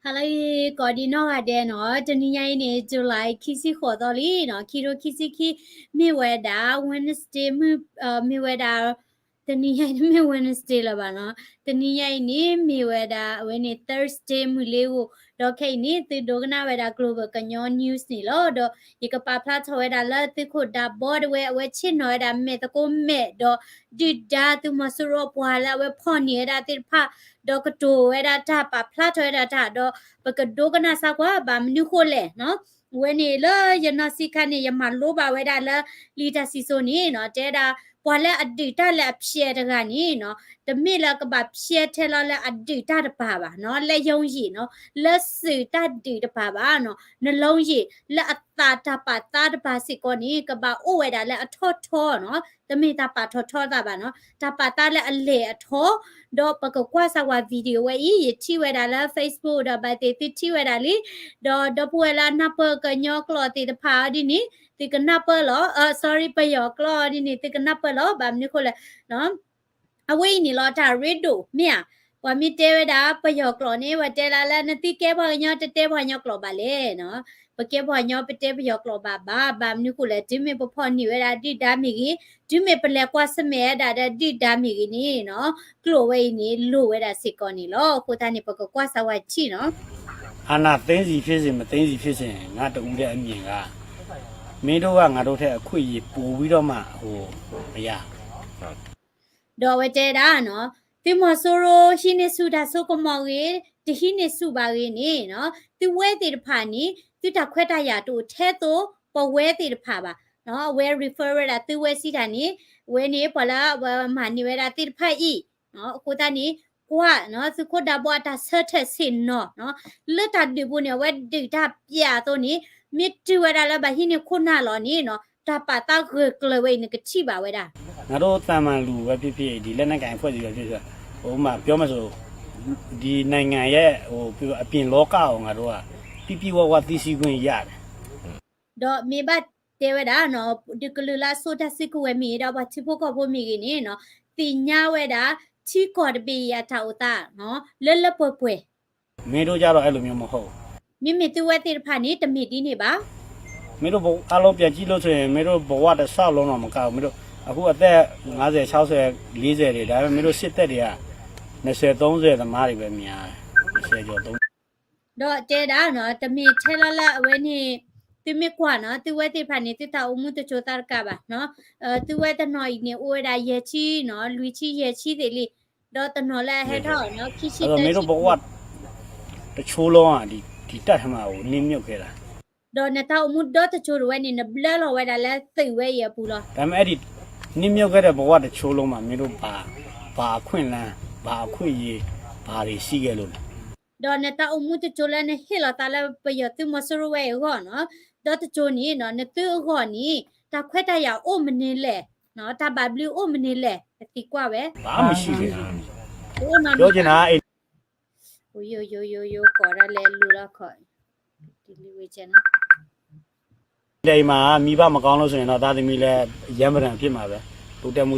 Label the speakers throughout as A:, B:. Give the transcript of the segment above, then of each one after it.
A: ฮัลโหลกอดีนออะเดเนาะจะนี่ยังนี่จุลายคิสิขอตอลีเนาะคิโรคิสิคิมีเวดา Wednesday มีเวดาตะนี่ยังมี Wednesday ละบาเนาะตะนี่ยังนี่มีเวดาเวนี่ Thursday มื้อเลวดอกแค่นี่ติดดอกนาเวดา Global กันยอน News นี่ลอดอีกปาพลาทเวดาละติโคดาบอดเวชินเนาะดาเมตะโกเมดอดิดาตุมาสโรปวาละเวพอนี่ดาติพาดอกโตเวดาตาปาพลาทเวดาตาดอปะกะโดกนาซากว่าบามนิโคเลเนาะเวนี่ละยนาสิคันนี่ยมาโลบาเวดาละลีตาซิโซนี่เนาะเจดาปวาละอดีตละเพียตะกานี่เนาะตะมีละกบะเพียเทละละอดีตตะปาบาเนาะละยงยีเนาะละสืตะดีตะปาบาเนาะนลงยีละอัตตาตะปาตาตะปาสิกอนี่กบะโอเวดาละอทอทอเนาะตะมีตะปาทอทอตะบาเนาะตะปาตาละอเลอทอดอปะกะกว่าสวาวิดีโอเวอีที่เวดาละ Facebook ดอบาเตติที่เวดาลิดอปเวลานับเปกะญอกลอติตะพาดินี่ติกะนับเปลอsorry ปะยอกลอดินี่ติกะนับเปลอบามนิโคละเนาะအဝိနီလောတာရစ်ဒိုမြာဝမီတဲဝဒါပယောကလောနေဝတဲလာလာနတိကဲဘောညတတဲဘောညကလောပါလေနော်ပကဲဘောညပတဲပယောကလောပါဘာမနုကုလေဒီမေပဖောနီဝဒါဒီဒါမီကြီးဒီမေပလက်ကွာစမဲဒါဒီဒါမီကြီးနီနော်ကလောဝဲနီလိုဝဲဒါစစ်ကောနီလောခိုတာနေပကကွာဆဝချီနော်
B: အာနာသိန်းစီဖြစ်စဉ်မသိန်းစီဖြစ်စဉ်ငါတူတဲ့အမြင်ကမင်းတို့ကငါတို့ထက်အခွင့်အရေးပိုပြီးတော့မှမရ
A: ดอเวเจดาเนาะติมอโซโรชินิสุดาโซกมอเกติฮินิสุบาเกนี่เนาะติเวติตะผานี่ติตะခွဲတရတူแท้โตปเวติตะผาบ่เนาะเว refer ดาติเวสิดานี่เวนี่ปลามานี่เวดาติตะผาอีเนาะโคตานี่กว่าเนาะสุโคดาบวตาเซเทสินเนาะเลตาดิบุเนี่ยเวดิตาเปียตัวนี้มิติเวดาละบะหินี่คุณน่ะหรอนี่เนาะตาปาตาเกลเวนี่กะชิบาเวดา
B: ငါတို့တာမန်လူပဲဖြစ်ဖြစ်ဒီလက်နက်ကင်ဖွဲ့စီပဲဖြစ်ဖြစ်မှာပြောမှဆိုဒီနိုင်ငံရဲ့အပြင်လောကကိုငါတို့ကပြပြဝသိရှိခွင့်ရတယ်
A: တော့မေဘတ်တေဝဒါနော်ဒီကလူလာဆိုတစစ်ကွေမီတော့ဘာချဖို့ကဖို့မီကနေနော်တင်ညာဝဲတာချီကော်တပေရထောက်တာနော်လဲလဲပွဲပွဲ
B: မင်းတို့ကြတော့အဲ့လိုမျိုးမဟုတ်
A: မိမိတူဝဲတေဖာနေတမီတီနေပါ
B: မင်းတို့အားလုံးပြန်ကြည့်လို့ဆိုရင်မင်းတို့ဘဝတစ်ဆောက်လုံးတော့မကောက်မင်းတို့အခုအသက်50 60 40တွေဒါပေမဲ့မင်းတို့စစ်သက်တွေက20 30သမားတွေပဲများ20ကျော်3
A: တော့တဲတာနော်တမီထဲလာလာအဝဲနေသူမကွာနော်သူဝဲတိဖာနေတတအမှုတချို့တာကပါနော်သူဝဲတနော်ဤနေအိုဒါရချီနော်လူချီရချီတယ်လေတော့တနော်လာဟဲတော့နော်ခိရှိ
B: အဲ့
A: တ
B: တော့မင်းတို့ဘဝတချိုးလုံးอ่ะဒီတက်ထမကိုနင်းမြုပ်ခဲ့တာ
A: တော့နတအမှုတော့တချို့ဝဲနေနဘလလောဝဲဒါလဲသိဝဲရပူလော
B: ဒါပေမဲ့အဲ့ဒီနင်းမြုပ်ခဲ့တဲ့ဘဝတချိုးလုံးမှာမင်းတို့ဘာအခွင့်လန်းဘာအခွင့်ရေးဘာတွေရှိခဲ့လို့လဲ
A: တော့နတအမှုတချို့လဲနေဟဲလာတာလဲပယသူမဆရဝဲရောနော်တော့တချို့နေနော်နတူရောနီတခွက်တရအိုမနေလဲနော်တဘဘလူအိုမနေလဲတိကွာပဲ
B: ဘာမှမရှိခဲ့ဘူး
A: အိုနော်
B: ပြောချင်တာအဲ့
A: โอ้โยก่อได้แลลูละข่อยဒီလူဝေချင်နော်
B: ဒီမှာမိဘမကောင်းလို့ဆိုရင်တော့သားသမီးလည်းရမ်းပဒံဖြစ်မှာပဲတိုးတက်မှု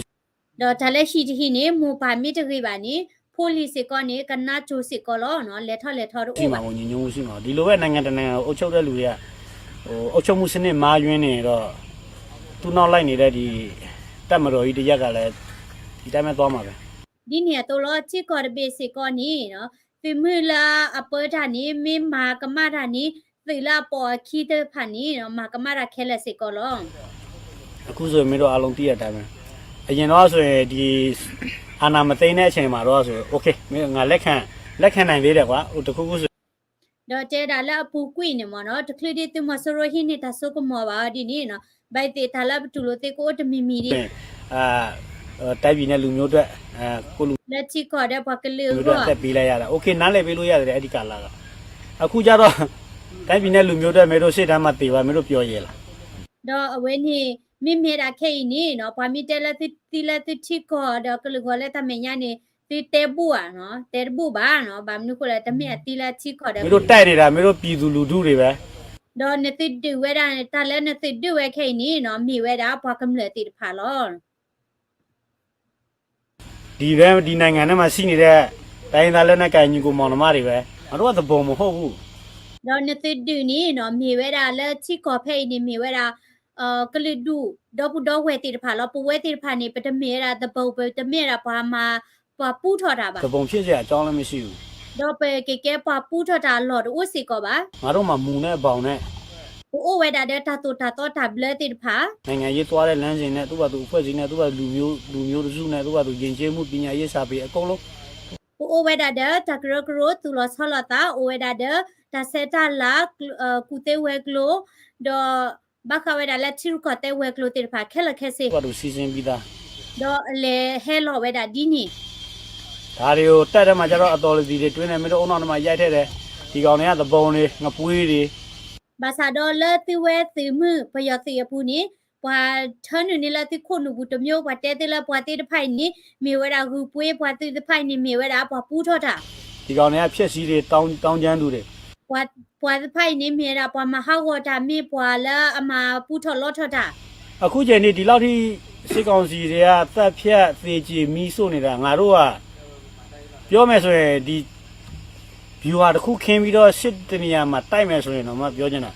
A: တော့ဒါလည်းရှိတဟိနေမိုပါမီတခိပါနေဖိုလီစစ်ကောနေကနာချိုစစ်ကောလောနော်လက်ထောတို့
B: ရှိမှာကိုညီညွတ်မှုရှိမှာဒီလိုပဲနိုင်ငံတနိုင်ငံကိုအုပ်ချုပ်တဲ့လူတွေကအုပ်ချုပ်မှုစနစ်မာယွင်းနေတော့သူ့နောက်လိုက်နေတဲ့ဒီတက်မတော်ကြီးတရက်ကလည်းဒီတိုင်းပဲသွားမှာပဲ
A: ဒီနေတော့လောချစ်ကောတဲ့ဘေစစ်ကောနေနော်သီမလာအပေါ်တာနေမင်းမာကမတာနေသီလာပေါ်ခီတဲ့ဖာနေနော်မာကမတာခဲလက်စစ်ကောလော
B: အခုဆိုရင်မင်းတို့အားလုံးသိရတဲ့အတိုင်းပဲအရင်တော့ဆိုရင်ဒီအာနာမသိမ်းတဲ့အချိန်မှာတော့ဆိုโอเคမင်းငါလက်ခံနိုင်သေးတယ်ကွာဟိုတခုခုဆို
A: တော့တဲဒါလာပူကွိနေမနော်တခလီဒီတမဆရဟိနေတာဆုကမောပါဒီနေနော်ဘိုက်တေထားလာတူလို့တေကိုတမီမီဒီ
B: အာတိုက်ပြည်နဲ့လူမျိုးအတွက်ကိုလူ
A: လက်ချီခေါ်တဲ့ဘကလေး
B: မျိုး
A: ကို
B: အတွက်တက်ပေးလိုက်ရတာโอเคနားလည်ပေးလို့ရတယ်အဲ့ဒီကာလာကအခုကျတော့တိုက်ပြည်နဲ့လူမျိုးအတွက်မင်းတို့စစ်တမ်းမှာတေပါမင်းတို့ပြောရဲလား
A: တော့အဝဲနေမိမိရာခဲနေနော်ဘာမီတဲလက်တီလက်တီခေါ်တော့ကလူခေါ်လက်တမညာနေတီတဲဘူอ่ะနော်တဲဘူပါနော်ဘာမနုခေါ်လက်တမညာတီလက်ချီခေါ်တယ်
B: မင်းတို့တိုက်နေတာမင်းတို့ပြည်သူလူထုတွေပဲ
A: တော့နေတိဒူဝဲတာတလည်းနေတိဒူဝဲခဲနေနော်မိဝဲတာဘာကမလဲတီဖာလော
B: ဒီနိုင်ငံထဲမှာရှိနေတဲ့တိုင်းသားလက်နက်ကင်ညီကိုမောင်နှမတွေပဲငါတို့ကသဘုံမဟုတ်ဘူး
A: တော့နေတိဒူနေနော်မိဝဲတာလက်ချီခေါ်ဖဲနေမိဝဲတာကလဒူတော့ဘူးတော့ဝဲတီဖာလောပဝဲတီဖာနေပတမေရာတပုတ်ပတမေရာဘာမှာဘာပူထော်တာပါ
B: သဘုံဖြစ်เสียအကြောင်းလည်းမရှိဘူး
A: တော့ပဲကဲဘာပူထော်တာလော်တော့ဥစီကောပါ
B: ငါတို့မှာမူနဲ့ဘောင်နဲ့
A: အိုဝဲတာတဲ့တာတူတာတော့တာဘလက်တီဖာ
B: နိုင်ငံရေးသွားတဲ့လမ်းစဉ်နဲ့သူ့ဘာသူအဖွဲ့အစည်းနဲ့သူ့ဘာလူမျိုးတစုနဲ့သူ့ဘာသူယဉ်ကျေးမှုပညာရေးစာပေအကုန်လုံး
A: အိုဝဲတာတဲ့တာကရကရတူလောဆလတာအိုဝဲတာတဲ့တာစက်တာလာကုတေဝဲကလိုတော့ဘာခဝဲတာလက်ချီကတဲ့ဝဲကလိုတီဖာခဲလခဲစေ
B: သူ့ဘာသူစီစဉ်ပြီးသား
A: တော့လေဟဲလောဝဲတာဒီနီ
B: ဒါတွေကိုတက်တဲ့မှာကျတော့အတော်လစီတွေတွင်းနေမင်းတို့အုံနောက်မှာရိုက်ထည့်တယ်ဒီကောင်တွေကသဘုံတွေငပွေးတွေ
A: ဘာသာတော့လက်တီဝဲတီမှုပယတိပူနီဘွာထန်းနေလက်တီခုနဘူးတမျိုးဘွာတဲတဲလက်ဘွာတေးတဖိုင်နီမြေဝဲတာဟူပွေးဘွာတေးတဖိုင်နီမြေဝဲတာဘွာပူထော်တာ
B: ဒီကောင်တွေကဖြက်စီးတွေတောင်းချမ်းသူတွေ
A: ဘွာတဖိုင်နီမြေတာဘွာမဟာဝတာမြေဘွာလာအမပူထော်လော့ထော်တာ
B: အခုချိန်นี้ဒီလောက်ထိစစ်ကောင်စီတွေကတက်ဖြတ်သေချီမီးစို့နေတာငါတို့ကပြောမယ်ဆိုရင်ဒီ viewer တစ်ခုခင်းပြီးတော့စစ်တနေရာမှာတိုက်မယ်ဆိုရင်တော့မပြောချင်တာ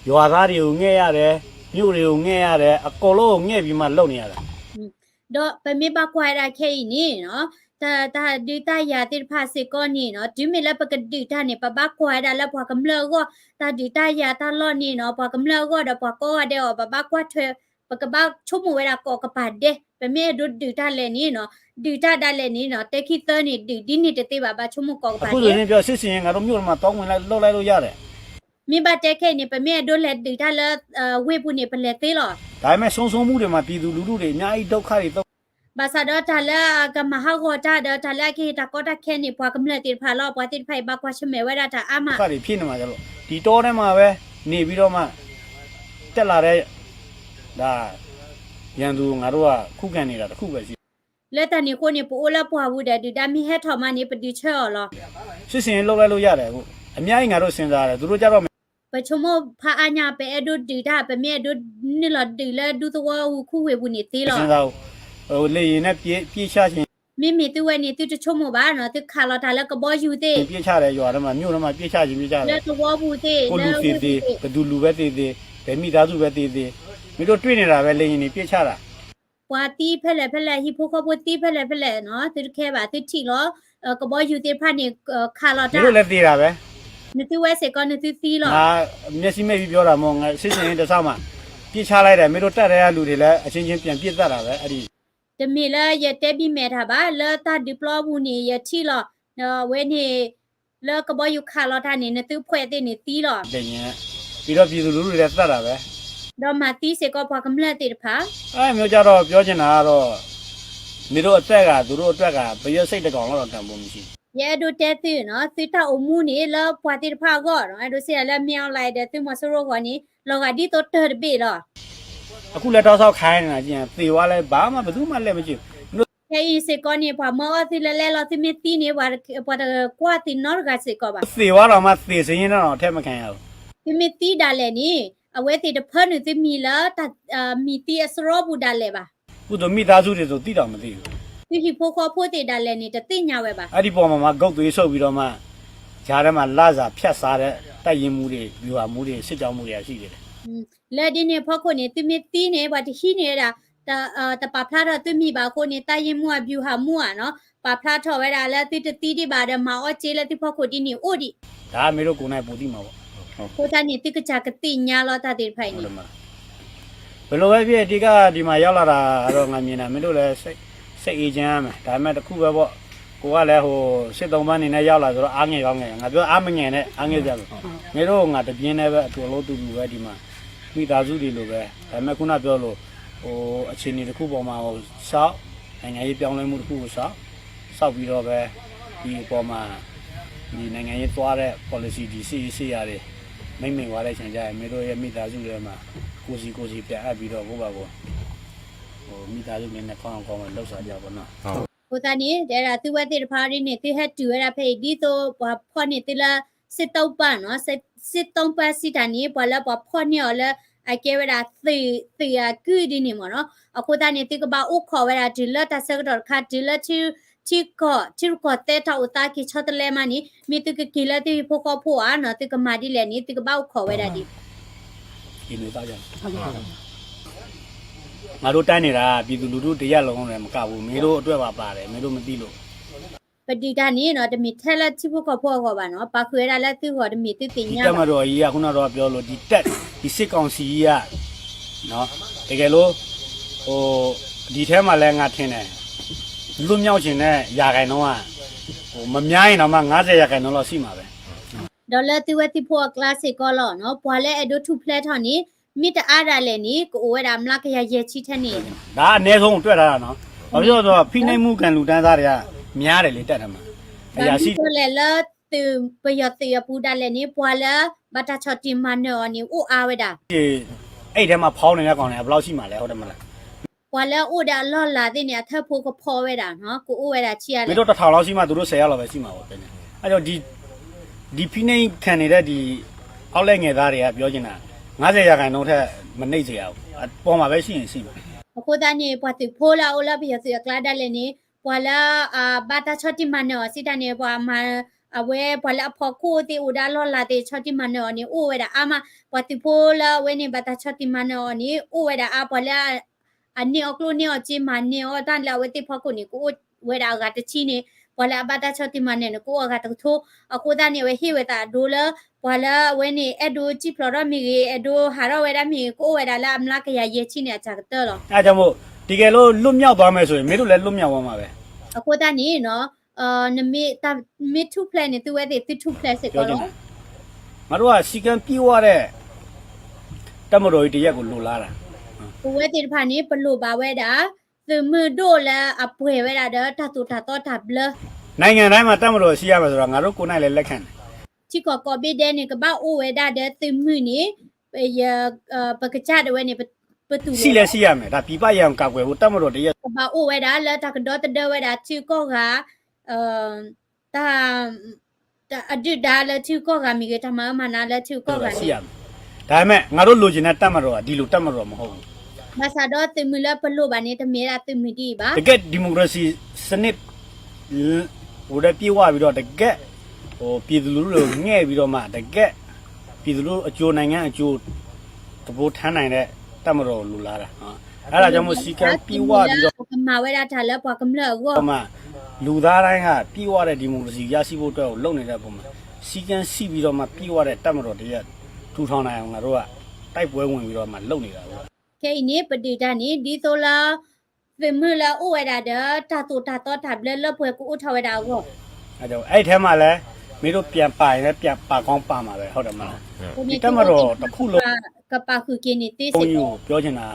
B: ရွာသားတွေကိုငှဲ့ရတယ်မြို့တွေကိုငှဲ့ရတယ်အကုန်လုံးကိုငှဲ့ပြီးမှလုပ်နေရတာ
A: တော့ပမေဘကွာရခဲနီနော်တာဒီတယာတိဖာစေကောနီနော်ဒီမီလပကဒီတာနေပပကွာရလဘွာကမလောကတာဒီတယာတာလောနီနော်ဘွာကမလောကတော့ဘွာကောတဲ့ဘပကွာထွေပကဘချုံမဝဲတာကောကပါတဲ့ပမေဒုဒီတာလဲနီနော်ဒီတာဒါလဲနီနော်တက်ခိတနီဒီနီတတေပါဘချုံမကောကပါ
B: အခုဆိုရင်ပြောစစ်စင်ငါတို့မြို့မှာတောင်းဝင်လိုက်လှုပ်လိုက်လို့ရတယ်
A: မိဘတက်ခဲနေပမေဒုလက်ဒီတာလဲဝေပုနေပလက်သေးလော
B: ဒါပေမဲ့ဆုံးမှုတွေမှာပြည်သူလူထုတွေအများကြီးဒုက္ခတွေတော့
A: ဘာသာတော့တလာကမဟာဂောတာတော့တလာကေတကောတခဲနေဘွာကမလက်တိဖာလောဘွာတိဖိုင်ဘကွာချမေဝဲတာအမ
B: ဒုက္ခတွေဖြစ်နေမှာကြလို့ဒီတောထဲမှာပဲနေပြီးတော့မှတက်လာတဲ့ဒါရန်သူငါတို့ကခုခံနေတာတစ်ခုပဲရှိ
A: လက်တနီကိုနေပိုလာပွားဘူးတဲ့ဒီဒါမီဟက်ထော်မနေပတိချောလော
B: စစ်စင်လှုပ်လိုက်လို့ရတယ်အခုအများကြီးငါတို့စဉ်းစားတယ်သူတို့ကြတော့
A: ပချမဖာအညာပဲအဒုဒီတာပမေဒုနီလဒီလေဒုတဝဟုခုဝေဘူးနေသေးလော
B: စဉ်းစားဟိုလေရင်နဲ့ပြေးချခြင်း
A: မိသူဝဲနေသူတချုံမပါနော်သူခါလာတာလကဘောယူသေး
B: ပြေးချတယ်ရွာထဲမှာမြို့ထဲမှာပြေးချခြင်းပြေးချတယ်
A: လက်တဝဘူးသေး
B: ကိုလူသေးသေးဘယ်သူလူပဲသေးသေး ဘယ်မိသားစုပဲတည်တည်မင်းတို့တွေ့နေတာပဲလေရင်နေပြစ်ချတာ
A: ပွာတီဖက်လက်ဟီဖိုခပိုတီဖက်လက်နော်သူခဲပါသူထီလောကဘောယူတေဖာနေခါလာ
B: မ
A: တာ
B: င်းတို့လည်းတည်တာပဲ
A: နတူဝဲစေကောနတူသီလော
B: ငါမျက်စိမိတ်ပြီးပြောတာမဟုတ်ငါစစ်စင်တဆောက်မှပြစ်ချလိုက်တယ်မင်းတို့တက်တဲ့လူတွေလည်းအချင်းချင်းပြန်ပြစ်တတ်တာပဲအဲ့ဒီ
A: တမီလာရတဲ့ပြီးမဲ့တာပါလာတာဒီပလောဘူးနေရထီလောဝဲနေလာကဘောယူခါလာတာနေနတူဖွဲတဲ့နေသီလော
B: တင်ရင်ပြီးတော့ပြည်သူလူထုတွေလည်းတတ်တာပဲ
A: တော့မတီစေကောပွားကမလက်တေဖာ
B: အဲ့မျိုးကြတော့ပြောချင်တာကတော့မင်းတို့အသက်ကသူတို့အတွက်ကဘယ်ရစိတ်တကောင်တော့တန်ဖို့မရှိ
A: ရဲဒိုတဲတီနော်သီတာအမှုနေလာပွာတီဖာကောနော်အဲ့ဒိုစီလာမြောင်းလိုက်တဲ့သူမဆရောကောနေလောကဒီတော့တော်ဘေလော
B: အခုလည်းတောက်ဆောက်ခိုင်းနေတာကြည့်ရင်သေသွားလဲဘာမှဘယ်သူမှလက်မကြည့်
A: ဟဲ့စေကောနေပွာမောသီလဲလဲလောသီမတီနေပွာကွာတီနော်ကစေကောပါ
B: သေသွားတော့မှသေစင်းရင်တော့အထက်မခံရဘူး
A: သီမတီဒါလဲနေအဝဲတီတဖန်နေသီမီလာတမီတီအစရောဘူးဒါလဲပါ
B: ခုတို့မိသားစုတွေဆိုတိတော်မသိဘူး
A: သီဟီဖိုခေါ်ဖိုတေဒါလဲနေတသိညာဝဲပါ
B: အဲ့ဒီပေါ်မှာမှဂုတ်သွေးဆုပ်ပြီးတော့မှဂျားထဲမှာလာစာဖြတ်စားတဲ့တိုက်ရင်မှုတွေဗျူဟာမှုတွေစစ်ကြောင်းမှုတွေရှိတယ်
A: လဲဒီနေဖောက်ခုနေသီမတီနေဘာတဟီနေတာတပဖလာတော့သီမီပါခုနေတိုင်ရင်မှုအဗျူဟာမှုอ่ะเนาะပဖလာထော်ဝဲတာလဲတီတီဒီပါတဲ့မောင်အချေလဲတီဖောက်ခုဒီနေအိုဒီ
B: ဒါကမေတို့ကိုယ်နိုင်ပူသိမှာပေါ့
A: ကိုတနေတိကချာကတိညာလောတာတေဖိုင်နေ
B: ဘယ်လိုပဲဖြစ်ဒီကဒီမှာရောက်လာတာတော့ငါမြင်တာမင်းတို့လည်းစိတ်အေးချမ်းရမယ်ဒါပေမဲ့တစ်ခုပဲပေါ့ကိုကလည်းဟိုစစ်သုံးပန်းနေနဲ့ရောက်လာဆိုတော့အားငယ်ကောင်းငယ်ငါပြောအားမငယ်နဲ့အားငယ်ကြလို့မင်းတို့ငါတပြင်းနဲ့ပဲအတူလုံးတူတူပဲဒီမှာမိသားစုတွေလိုပဲဒါပေမဲ့ခုနပြောလို့ဟိုအခြေအနေတစ်ခုပေါ်မှာဟိုစောက်နိုင်ငံရေးပြောင်းလဲမှုတစ်ခုကိုစောက်ပြီးတော့ပဲဒီအပေါ်မှာဒီနိုင်ငံရေးသွားတဲ့ policy ဒီစီရတယ်မိမ့်သွားတဲ့ချိန်ကျရင်မင်းတို့ရဲ့မိသားစုတွေမှာကိုစီပြန်အပ်ပြီးတော့ဘို့ပါကောဟိုမိသားစုတွေနဲ့ကောင်းအောင်လှုပ်ရှားကြပါတော့
A: ကိုတနေတဲ့ရာသူဝဲတေဖာရီနေတိဟက်တူရဖေဒီတော့ဖော်နေတိလာစစ်တော့ပနော်စစ်တော့ပစီတနေဘလာဖော်နေော်လဲအကေဝရာသီယာကူဒီနေမနော်အခုတနေတိကဘာဥခေါ်ဝဲရာဒီလတ်ဆက်တော့ခါဒီလတ်ချီကောတဲတာဥတာကိချတ်လဲမနီမိတကကီလာတိဖိုကောဖိုအာနော်တိကမာဒီလဲနေတိကဘာဥခေါ်ဝဲရာဒီ
B: ဒီလိုတောက်ကြငါတို့တိုင်းနေတာပြည်သူလူထုတရက်လုံးလည်းမကဘူးမင်းတို့အတွက်ပါပါတယ်မင်းတို့မသိလို့
A: ပတိတာနေနော်တမီထဲလက်ချိဖို့ကောဖောကောပါနော်ပါခွေရလက်သူဟောတမီတိတိ
B: ဒီ
A: ညာ
B: တက်မတော်ကြီးကခုနတော့ပြောလို့ဒီတက်ဒီစစ်ကောင်စီကြီးကနော်တကယ်လို့ဟိုဒီထဲမှာလည်းငါထင်တယ်လွတ်မြောက်ခြင်းနဲ့ယာခိုင်တော့ဟိုမများရင်တော့မှ90ရာခိုင်နှုန်းလောက်ရှိမှာပဲ
A: ဒေါ်လာတူဝတိဖို့ကလစ်ကောလောနော်ပွာလဲအဒို2ဖလက်ထော်နေမိတအားရလဲနေကိုဝဲတာမလကရရဲ့ချီထက်နေ
B: ဒါအနည်းဆုံးတွေ့ထားတာနော်ဘာဖြစ်လို့ဆိုတော့ဖိနှိပ်မှုကံလူတန်းသားတွေကများတယ်လေတက်တယ်မှာအရာရှိ
A: လဲလာတူပယတိယပူဒါလဲနေပွာလာဘတာချတိမနောနေဦးအားဝဲတာ
B: အဲ့ထဲမှာဖောင်းနေတဲ့ကောင်တွေကဘယ်လောက်ရှိမှာလဲဟုတ်တယ်မလား
A: ပွာလာဦးဒါလော်လာတဲ့နေအထဖို့ကဖော်ဝဲတာနော်ကိုဦးဝဲတာချီရ
B: မ
A: လဲ
B: င်းတို့1000လောက်ရှိမှသူတို့10လောက်ပဲရှိမှာပေါ့ပြန်အဲ့တော့ဒီဖိနှိပ်ခံနေတဲ့ဒီအောက်လက်ငယ်သားတွေကပြောချင်တာ90ရာခိုင်နှုန်းထက်မနှိပ်စေရဘူးပေါ်မှာပဲရှိရင်ရှိပါ
A: အခုတနေပွာတိဖိုလာဦးလာပယတိကလာဒါလဲနေပွာလာဘတာချတိမနောစီတနေပွာမအဝဲပွာလာဖော်ကိုတီဦးဒါလော်လာတဲ့ချတိမနောနေဦးဝဲတာအမပွာတိဖိုလာဝဲနေဘတာချတိမနောနေဦးဝဲတာအပွာလာအနေအကလိုနေအချင်းမနေအတန်လာဝဲတိဖော်ကိုနေကိုဝဲတာကတချီနေပွာလာဘတာချတိမနေကိုကတထိုးအခုတနေဝဲဟိဝဲတာဒိုလာပွာလာဝဲနေအဒိုချီဖလော်ရမီအဒိုဟာရဝဲတာမီကိုဝဲတာလာအမလာကရရဲ့ချီနေအချကတော့လော
B: အဲ့ကြောင့်မို့ဒီကယ်လို့လွတ်မြောက်သွားမယ်ဆိုရင်မင်းတို့လည်းလွတ်မြောက်သွားမှာပဲ
A: အခုတနေနော်နမီတာမီ2 plan နေသူဝဲတဲ့2 plan စကောလော
B: ငါတို့ကစီကံပြေးသွားတဲ့တက်မတော်ကြီးတရက်ကိုလိုလာတာ
A: ကိုဝဲတဲ့ဖာနေပလို့ပါဝဲတာသူမတို့လာအပွဲဝဲတာတော့တတူတာတော့တာဘလ
B: နိုင်ငံတိုင်းမှာတက်မတော်ရှိရမယ်ဆိုတော့ငါတို့ကိုယ်နိုင်လည်းလက်ခံတယ်
A: ချီကောဘီဒဲနေကဘာအိုဝဲတာတဲ့သူမနေပကချတဲ့ဝဲနေပတူ
B: ရှိလည်းရှိရမယ်ဒါပြပရံကောက်ွယ်ဖို့တက်မတော်တရက်
A: ကဘာအိုဝဲတာလာတကတော့တဲ့ဝဲတာချီကောကတာအဒဒါလာချီကောကမိကတမမနာလာချီကောက
B: ရှိရမယ်ဒါပေမဲ့ငါတို့လိုချင်တဲ့တက်မတော်ကဒီလိုတက်မတော်မဟုတ်ဘူး
A: မဆာတော့သူမလာပလို့ပါနေတမေရာသူမဒီပါ
B: တကယ်ဒီမိုကရေစီစနစ်ဟိုတပြေးဝပြီးတော့တကယ်ဟိုပြည်သူလူထုကိုငှဲ့ပြီးတော့မှတကယ်ပြည်သူလူအကျိုးနိုင်ငံအကျိုး တပိုးထမ်းနိုင်တဲ့တက်မတော်လူလာတာအဲ့ဒါကြောင့်မို့စီကံပြေးဝပြီးတော့
A: ကမာဝဲတာထားလဲပွားကမလဲကော
B: မှလူသားတိုင်းကပြေးဝတဲ့ဒီမိုကရေစီရရှိဖို့အတွက်ကိုလုပ်နေတဲ့ပုံမှာစီကံစီပြီးတော့မှပြေးဝတဲ့တက်မတော်တရက်ထူထောင်နိုင်အောင်ငါတို့ကတိုက်ပွဲဝင်ပြီးတော့မှလုပ်နေတာပေါ့
A: ခဲနေပတိတာနေဒီဆိုလာဖင်မလာအိုဝဲတာတာတူတာတော့တာဘလဲလပွဲကိုထဝဲတာကော
B: အဲ့ကြောင့်အဲ့ထဲမှာလဲမင်းတို့ပြန်ပါရင်လည်းပြန်ပါကောင်းပါမှာပဲဟုတ်တယ်မလားဒီတက်မတော်တစ်ခုလုံး
A: ကပါခုကင်းနေတေး
B: ဘုံ
A: စစ်
B: ကြီးကိုပြောချင်တာ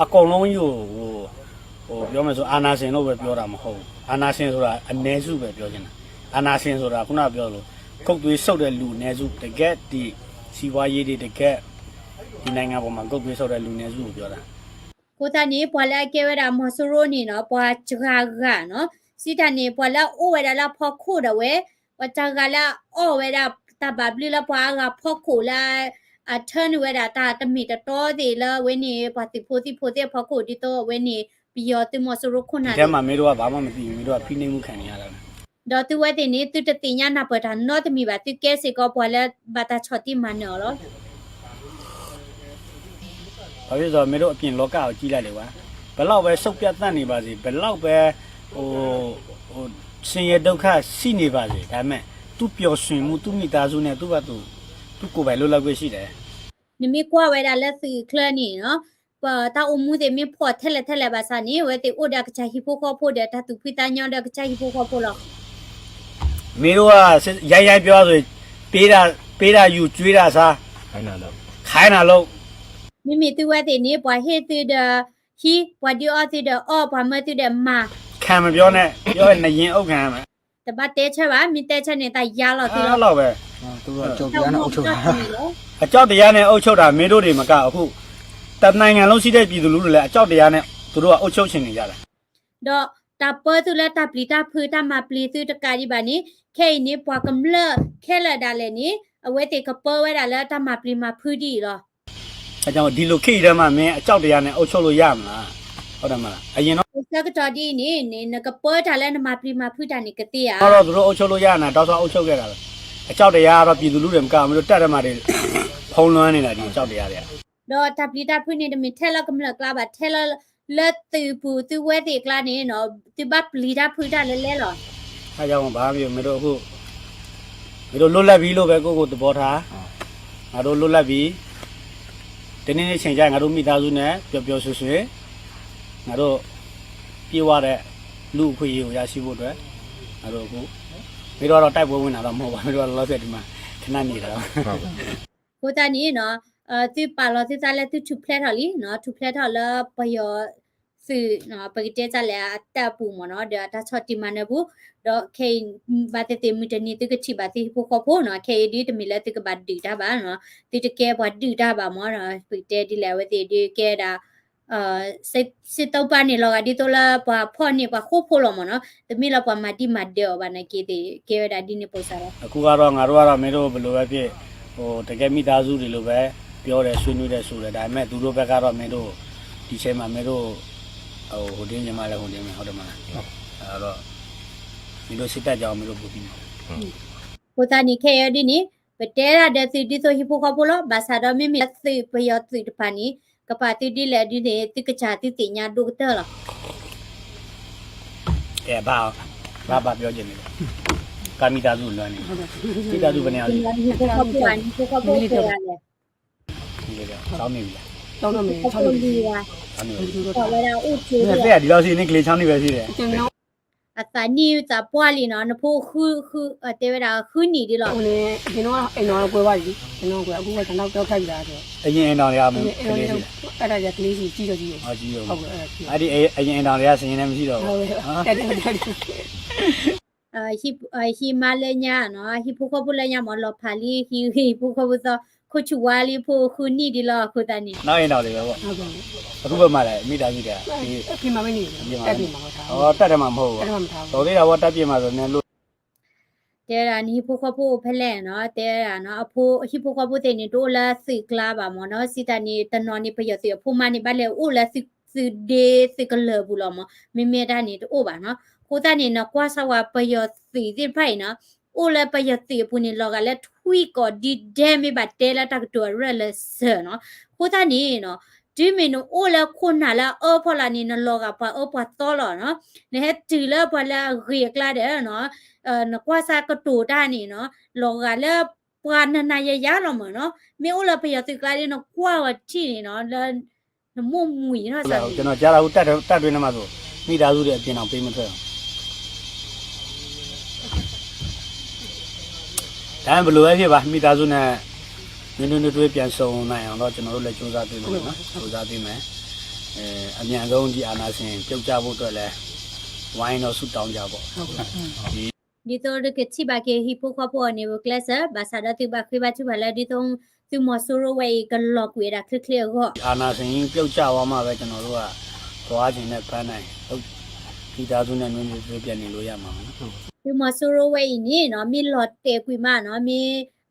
B: အကုန်လုံးကြီးကိုပြောမယ်ဆိုအာနာရှင်လို့ပဲပြောတာမဟုတ်ဘူးအာနာရှင်ဆိုတာအ ਨੇ စုပဲပြောချင်တာအာနာရှင်ဆိုတာခုနပြောလို့ကုတ်သွေးဆုပ်တဲ့လူ ਨੇ စုတကက်ဒီစီဝါရေးတွေတကက်ဒီနိုင်ငံပေါ်မှာကုတ်သွေးဆုပ်တဲ့လူ ne စုကိုပြောတာ
A: ကိုတာနေပွာလာကဲဝဲတာမဆူရိုနေနော်ပွာချဂါကနော်စီတာနေပွာလာအိုဝဲတာလာဖောက်ခိုးတယ်ဝဲဝချဂါလာအိုဝဲတာတဘဘလီလာပွာကဖောက်ခိုးလာအထန်ဝဲတာတာတမီတတော်သေးလာဝဲနေပါတိဖိုတိဖိုတဲ့ဖောက်ခိုးဒီတော့ဝဲနေပြီးတော့တမဆူရိုခုနာ
B: ဒီထဲမှာမင်းတို့ကဘာမှမသိဘူးမင်းတို့ကဖိနှိပ်မှုခံနေရတာ
A: တော့သူဝဲတဲ့နေသူတတိညာနာပတာနော်တမီပါသူကဲစေကောပွာလာဘာတာချောတိမနော်လော
B: ဘာဖြစ်လို့မင်းတို့အပြင်လောကကိုကြီးလိုက်လေကွာဘလောက်ပဲစုပ်ပြတ်တတ်နေပါစေဘလောက်ပဲဆင်းရဲဒုက္ခရှိနေပါစေဒါပေမဲ့သူပျော်ရွှင်မှုသူမိသားစုနဲ့သူ့ဘက်သူကိုယ်ပိုင်လွတ်လပ်ခွင့်ရှိတယ်
A: နိမိကွာဝဲတာလက်စီခလနီနော်ပါတာအမှုတွေမြဖို့ထက်လက်ပါစာနေဝဲတဲ့အိုဒါကချာဟီဖိုခေါ်ဖို့တဲ့တတူဖိတညောင်းတဲ့ကချာဟီဖိုခေါ်ဖို့လား
B: မင်းတို့ကရိုင်းပြောဆိုပေးတာယူကျွေးတာစားခိုင်းတာလို့
A: မိမိသူဝဲတဲ့နေပွားဟေတူဒဟီပွားဒီအော်တူဒအော်ပွားမတူဒမာ
B: ခံမပြောနဲ့ပြောရင်နရင်အုပ်ခံရမယ်
A: တပတ်တဲချက်ပါမိတဲချက်နေတာရလောက်သူ
B: အဲ့လောက်ပဲ
C: သူကကြောက်ပြားနဲ့အုပ်ချုပ်တာ
B: အကြောက်တရားနဲ့အုပ်ချုပ်တာမင်းတို့တွေမကအခုတနိုင်ငံလုံးရှိတဲ့ပြည်သူလူထုလည်းအကြောက်တရားနဲ့သူတို့ကအုပ်ချုပ်ချင်နေကြတာ
A: တော့တပတ်သူလက်တပလီတာဖူတာမပလီသူတကာကြီးပါနေခဲနေပွားကမလခဲလာတာလည်းနေအဝဲတဲ့ကပေါ်ဝဲတာလည်းတမပလီမဖူဒီလော
B: အဲကြောင့်ဒီလိုခိထဲမှာမင်းအကြောက်တရားနဲ့အုပ်ချုပ်လို့ရမလားဟုတ်တယ်မလားအရင်တော့
A: စကတော်ဒီနေနကပေါ်တာလည်းနမပလီမဖူတာနေကတိယ
B: တော့သူတို့အုပ်ချုပ်လို့ရနာတောက်ဆောက်အုပ်ချုပ်ခဲ့တာပဲအကြောက်တရားကတော့ပြည်သူလူတွေမကမလို့တက်တယ်မှာတွေဖုံးလွှမ်းနေတာဒီအကြောက်တရားတွေ
A: တော့တပလီတာဖူနေတမီထဲလကမလကလာပါထဲလလက်တူပူသူဝဲတဲ့ကလာနေနော်သူဘပလီတာဖူတာလဲလဲလော
B: အဲကြောင့်ဘာမျိုးမင်းတို့အခုမင်းတို့လွတ်လပ်ပြီလို့ပဲကိုသဘောထားငါတို့လွတ်လပ်ပြီဒီနေ့ချိန်ကျရင်ငါတို့မိသားစုနဲ့ပျော်ပျော်ရွှင်ရွှင်ငါတို့ပြေးသွားတဲ့လူအခွင့်အရေးကိုရရှိဖို့အတွက်ငါတို့အခုမင်းတို့ကတော့တိုက်ပွဲဝင်တာတော့မဟုတ်ပါဘူးမင်းတို့ကလောလောဆယ်ဒီမှာခဏနေတာတော့
A: ကိုတာနေနော်သူပါလောသူစားလဲသူထုဖလက်ထော်လီနော်ထုဖလက်ထော်လပယောစီနော်ပကတဲ့ကြလဲအတပ်ပူမနော်ဒါချော်တီမနဘူးတော့ခေဘာတဲ့မီတနီသူကချိပါတိဖို့ခေါ်ဖို့နော်ခေဒီတမီလဲသူကဘာဒီတာပါနော်တိတကဲဘာဒီတာပါမောနော်ပကတဲ့ဒီလဲဝတိဒီကဲတာစစ်တော့ပါနေလောကဒီတော့လာပါဖော်နေပါခိုးဖို့လောမနော်တမီလာပါမတိမဒေောဘာနေကေဒီကဲဒါဒီနေပို့စား
B: အခုကတော့ငါတို့ကတော့မင်းတို့ဘယ်လိုပဲဖြစ်တကယ်မိသားစုတွေလိုပဲပြောတယ်ဆွေးနွေးတယ်ဆိုတယ်ဒါပေမဲ့သူတို့ဘက်ကတော့မင်းတို့ဒီချိန်မှာမင်းတို့ဟိုတင်းညီမလည်းဟိုတင်းမယ်ဟုတ်တယ်မလားအဲ့တော့မင်းတို့စစ်တပ်ကြောင်မင်းတို့ပူပြီး
A: ကိုတာနေခဲရဒီနေပတဲရတဲ့စီဒီဆိုဟိဖိုခပိုလောဘာသာတော့မိမိစီပယောစီတဖာနီကပါတီဒီလေဒီနေတိကချာတိတိညာဒုကတလာ
B: ဘာပြောချင်လဲကာမိသားစုလွမ်းနေမိသားစုဘယ်နေရာလဲ
A: ဟိဖိုခပိုန်ဟိဖိုခပိုရတယ်
B: ဒီလေစောင်းနေပြီလား
C: တောင်းတော့မယ်
A: ဟိဖိုဒီရာ
B: စောင်းနေပြီ
A: ပေါ်လာဦးချေ
B: တဲ့ဒီလောက်စီနေကလေးချောင်းနေပဲရှိတယ်
A: အတနီတပွားလီနော်နဖိုခူတေဝရာခူနီဒီလော
C: ဟိုလေဒီတော့အိမ်တော်ကိုကွဲသွားပြီဒီတော့ကွဲအခုကကျွန်တော်တောက်ခိုက်လာဆို
B: အရင်အင်တော်တွေကမင်းကလေးရှိ
C: အဲ့ဒါကြကလေးစီကြီးတော့ကြီး
B: ဟောကြီးရော
C: ဟုတ်ကဲ့အဲ့ဒါကြီး
B: အဲ့ဒီအရင်အင်တော်တွေကစရင်လည်းမရှိတော့
C: ဟုတ်
B: ဘူး
C: ကဲ့တက်တယ်
A: ဟီမာလညာနော်ဟီဖိုခပိုလညာမလောဖာလီဟီဖိုခပိုသောခုချဝါလီဖိုခူနီဒီလောခုတနီ
B: နောက်အင်တော်တွေပဲပေါ့
C: ဟုတ်ကဲ့
B: အခုပဲမှလည်းမိသားစုတွေကဒီ
C: အပြင်မှာမနေဘူးတက်ပြင်မှာထား
B: ဟောတက်တယ်မှာမဟုတ်ဘူး
C: တက်မှာမထား
B: တော်သေးတာဘောတက်ပြင်းမှာဆိုနေလို့
A: တဲရာနီဖိုခပိုဖလဲနော်တဲရာနော်အဖိုဟီဖိုခပိုတဲ့နေတိုလာစီကလာပါမနော်စီတနီတနော်နီပယစီဖိုမနီပါလေအိုလာစီဒေစီကလဘူးလောမမေမေတာနေတိုပါနော်ကိုတနေနော်ကွာဆဝပယစီဒီဖိုင်နော်အိုလာပယစီပူနေလောကလည်းထူ คุยก็ดีเดไม่บาดเตละตักตัวเรลเสเนาะโคตานี่เนาะดิเมนูโอละคนน่ะละพอละนี่นลอกะปะปะตอลเนาะเนี่ยจือละปะละเรียกละเด้อเนาะนกว่าซากตูดานี่เนาะลอกะละปานนายยะละมั้งเนาะไม่โอละไปยติกลาเนาะกว่าว่าที่นี่เนาะแล้วมุมมุยเนาะ
B: ဟု
A: ซะ
B: တ်လားကျွန်တော်ကြားလာဦးတက်တွင်းထဲမှာဆိုမိသားစုတွေအပြင်အောင်ပေးမထွက်အောင်ဒါမှမလို့ပဲဖြစ်ပါမိသားစုနဲ့နည်းနည်းတွေးပြန်ဆုံနိုင်အောင်တော့ကျွန်တော်တို့လည်းစူးစမ်းပေးမယ်နော်စူးစမ်းပေးမယ်အမြန်ဆုံးဒီအာနာရှင်ပြုတ်ကြဖို့အတွက်လည်းဝိုင်းတော့ဆုတောင်းကြပေါ့
A: dito de ke chiba ke hipo ko po ne bo class ba sa da tu ba khri ba chu ba la dito tu mo soro we ka lo kwe da clear go
B: အာနာရှင်ပြုတ်ကြသွားမှပဲကျွန်တော်တို့ကသွားခြင်းနဲ့ဖမ်းနိုင်ဟုတ်မိသားစုနဲ့နည်းနည်းတွေးပြန်နေလို့ရမှာနော်
A: tu mo soro we ni no mi lot te kwi ma no mi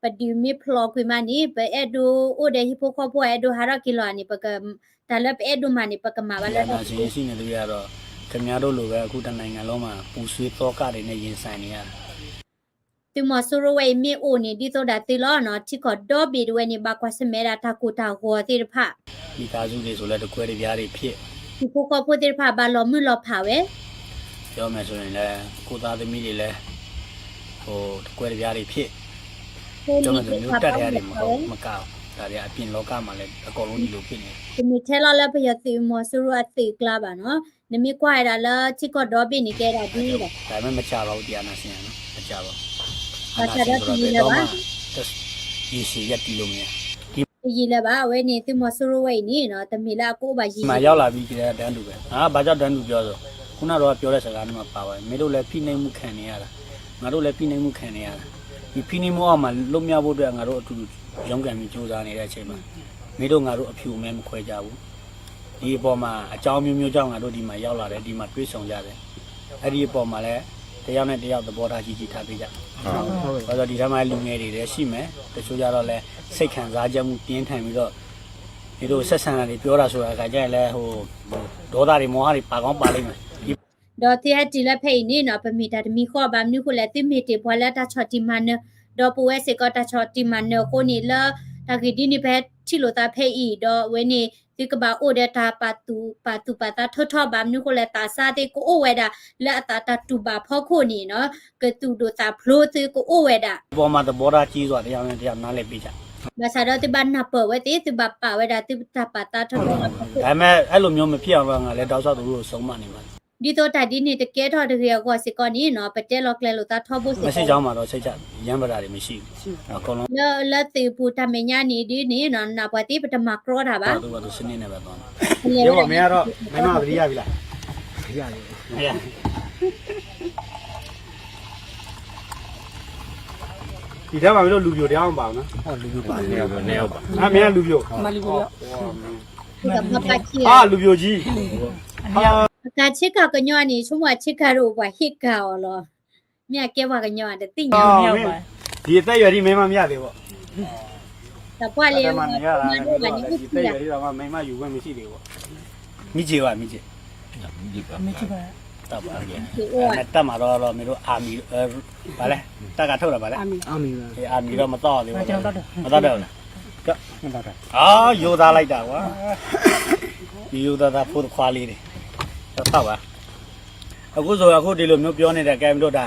A: pa di mi plo kwi ma ni pa edo o de hipo ko po edo hara kilo ni pa ka ta la edo ma ni pa ka ma ba
B: လာ
A: la
B: နာရှင်ရှိနေလို့ရတော့ခင်ဗျားတို့လိုပဲအခုတနိုင်ငံလုံးမှာပူဆွေးသောကတွေနဲ့ရင်ဆိုင်နေရတာ
A: tu mo soro we mi o ni dito da ti lo no chi ko do bi we ni ba kwa se me da ta ku ta go ti pha
B: မိသားစုတွေဆိုလဲတကွဲတပြားတွေဖြစ်
A: hipo ko po ti pha ba lo mu lo pha we
B: ပြောမယ်ဆိုရင်လည်းကိုသားသမီးတွေလည်းဟိုတကွဲတပြားတွေဖြစ်
A: ko
B: ပြောမယ်
A: ni
B: ဆိုရင်
A: pha
B: တက်
A: pa
B: ရတွေ
A: we
B: မဟုတ်မကောက်ဒါတွေအပြင်လောကမှာလည်းအကုန်လုံးဒီလိုဖြစ်နေတယ်
A: tu mi thela la pa ya ti mo soro a ti kla ba no ni mi kwa da la chi ko do bi ni ke da di da
B: ဒါပေမဲ့မချပါဘူးတရားနာရှင်နော်မချပါဘူး
A: ဘာသာရပ်တည်နေပါ
B: ဒီစီရက်တီလို့မရ
A: yi la ba we ni tu mo soro we ni no ta mi la ko ba yi
B: ဒီမှာရောက်လာပြီးကြတဲ့တန်းတူပဲဘာကြောင့်တန်းတူပြောဆိုခုနကတော့ပြောတဲ့စကားတွေမှာပါပါတယ်မင်းတို့လည်းဖိနှိပ်မှုခံနေရတာငါတို့လည်းဖိနှိပ်မှုခံနေရတာဒီဖိနှိပ်မှုအောက်မှာလွတ်မြောက်ဖို့အတွက်ငါတို့အတူတူရုန်းကန်ပြီးကြိုးစားနေတဲ့အချိန်မှာမင်းတို့ငါတို့အဖြူအမဲမခွဲကြဘူးဒီအပေါ်မှာအကြောင်းမျိုးမျိုးကြောင့်ငါတို့ဒီမှာရောက်လာတယ်ဒီမှာတွေးဆောင်ကြတယ်အဲ့ဒီအပေါ်မှာလည်းတယောက်နဲ့တယောက်သဘောထားကြီးထားပေးကြဟုတ်ဘာလို့ဒီထက်မှလူငယ်တွေလည်းရှိမယ်တချို့ကြတော့လည်းစိတ်ခံစားချက်မှုပြင်းထန်ပြီးတော့ဒီလိုဆက်ဆံတာတွေပြောတာဆိုတာကကြရင်လည်းဟိုဒေါသတွေမောဟတွေပါကောင်းပါလိမ့်မယ်
A: do ti ha ti la phe ni no pa mi ta mi kho ba mi ko la ti mi ti bwa la ta choti man do pu we se ko ta choti man ko ni la ta ki di ni phe chi lo ta phe i do we ni ti ka ba o de ta pa tu pa ta tho ba mi ko la ta sa ti ko o we da la ta tu ba pho ko ni no ke tu do ta phlo ti ko o we da
B: အပေါ်မှာသဘောထားကြီးစွာတရားနဲ့တရားနားလည်ပေးကြ
A: ba sa do ti ba na pa we ti ba pa we da ti ta pa ta tho
B: ဒါပေမဲ့အဲ့လိုမျိုးမဖြစ်အောင်ငါလည်းတောက်ဆောက်သူတို့ဆုံးမနေပါ
A: ဒီတော့တဒီနေတကယ်တော့တကယ်ကိုစကောနီနော်ပတဲလောက်ကလေးလို့တာထောဖို့စ
B: မရှိကြောင်းမှာတော့စိတ်ချရမ်းပတာတွေမရှိဘူးအကုန်လုံး
A: လဲတေပူတမညာနေဒီနေနော်နာပတိပတမကရောတာပါ
B: သူကသူစနစ်နဲ့ပဲသွား
D: ပြောပါမင်းကတော့မင်းမသတိရပြီလားရရ
B: တယ်
D: ဒီထဲမှာမင်းတို့လူပြိုတရားမပါဘူးနော်
B: ဟောလူပြပါနေရောနေရောပါ
D: အဲ့မင်းကလူပြို
C: မလီကိုရော
A: ကမပတ်ချီ
D: ဟာလူပြိုကြီးဟာ
A: ကချစ်ကကညောနေချုံမချစ်ကတော့ဘာဟစ်ကောလောမြက်ကဲဘာကညောတဲ့တိညာ
D: ဒီအသက်ရွယ်ဒီမင်းမမရသေးပေါ့
A: တပွားလေး
D: မနေရတာ
A: မ
D: လည်း
A: တို့က
D: ဒီ
A: ည
D: အ
A: ခု
D: သက်
A: ပြ
D: ရွယ်ဒီတော့မင်းမယူခွင့်မရှိသေးဘူးပေါ့
B: မိချေပါမိချေ
C: မချစ်ပါ
B: တပ်ပါလေ
A: ဒီအို
B: အဲ့တက်မှာတော့မင်းတို့အာမီဗာလဲတက်ကထုတ်တာဗာလဲ
C: အာမီ
D: အာမီ
B: အာမီတော့မတော့သေးဘူးမတော့တယ်လားက
D: ဟုတ်တယ်
B: အာယူသားလိုက်တာကွာဒီယူသားဖို့ခွာလေးတွေတော့ပါအခုဆိုအခုဒီလိုမျိုးပြောနေတဲ့ကဲမတို့ဒါ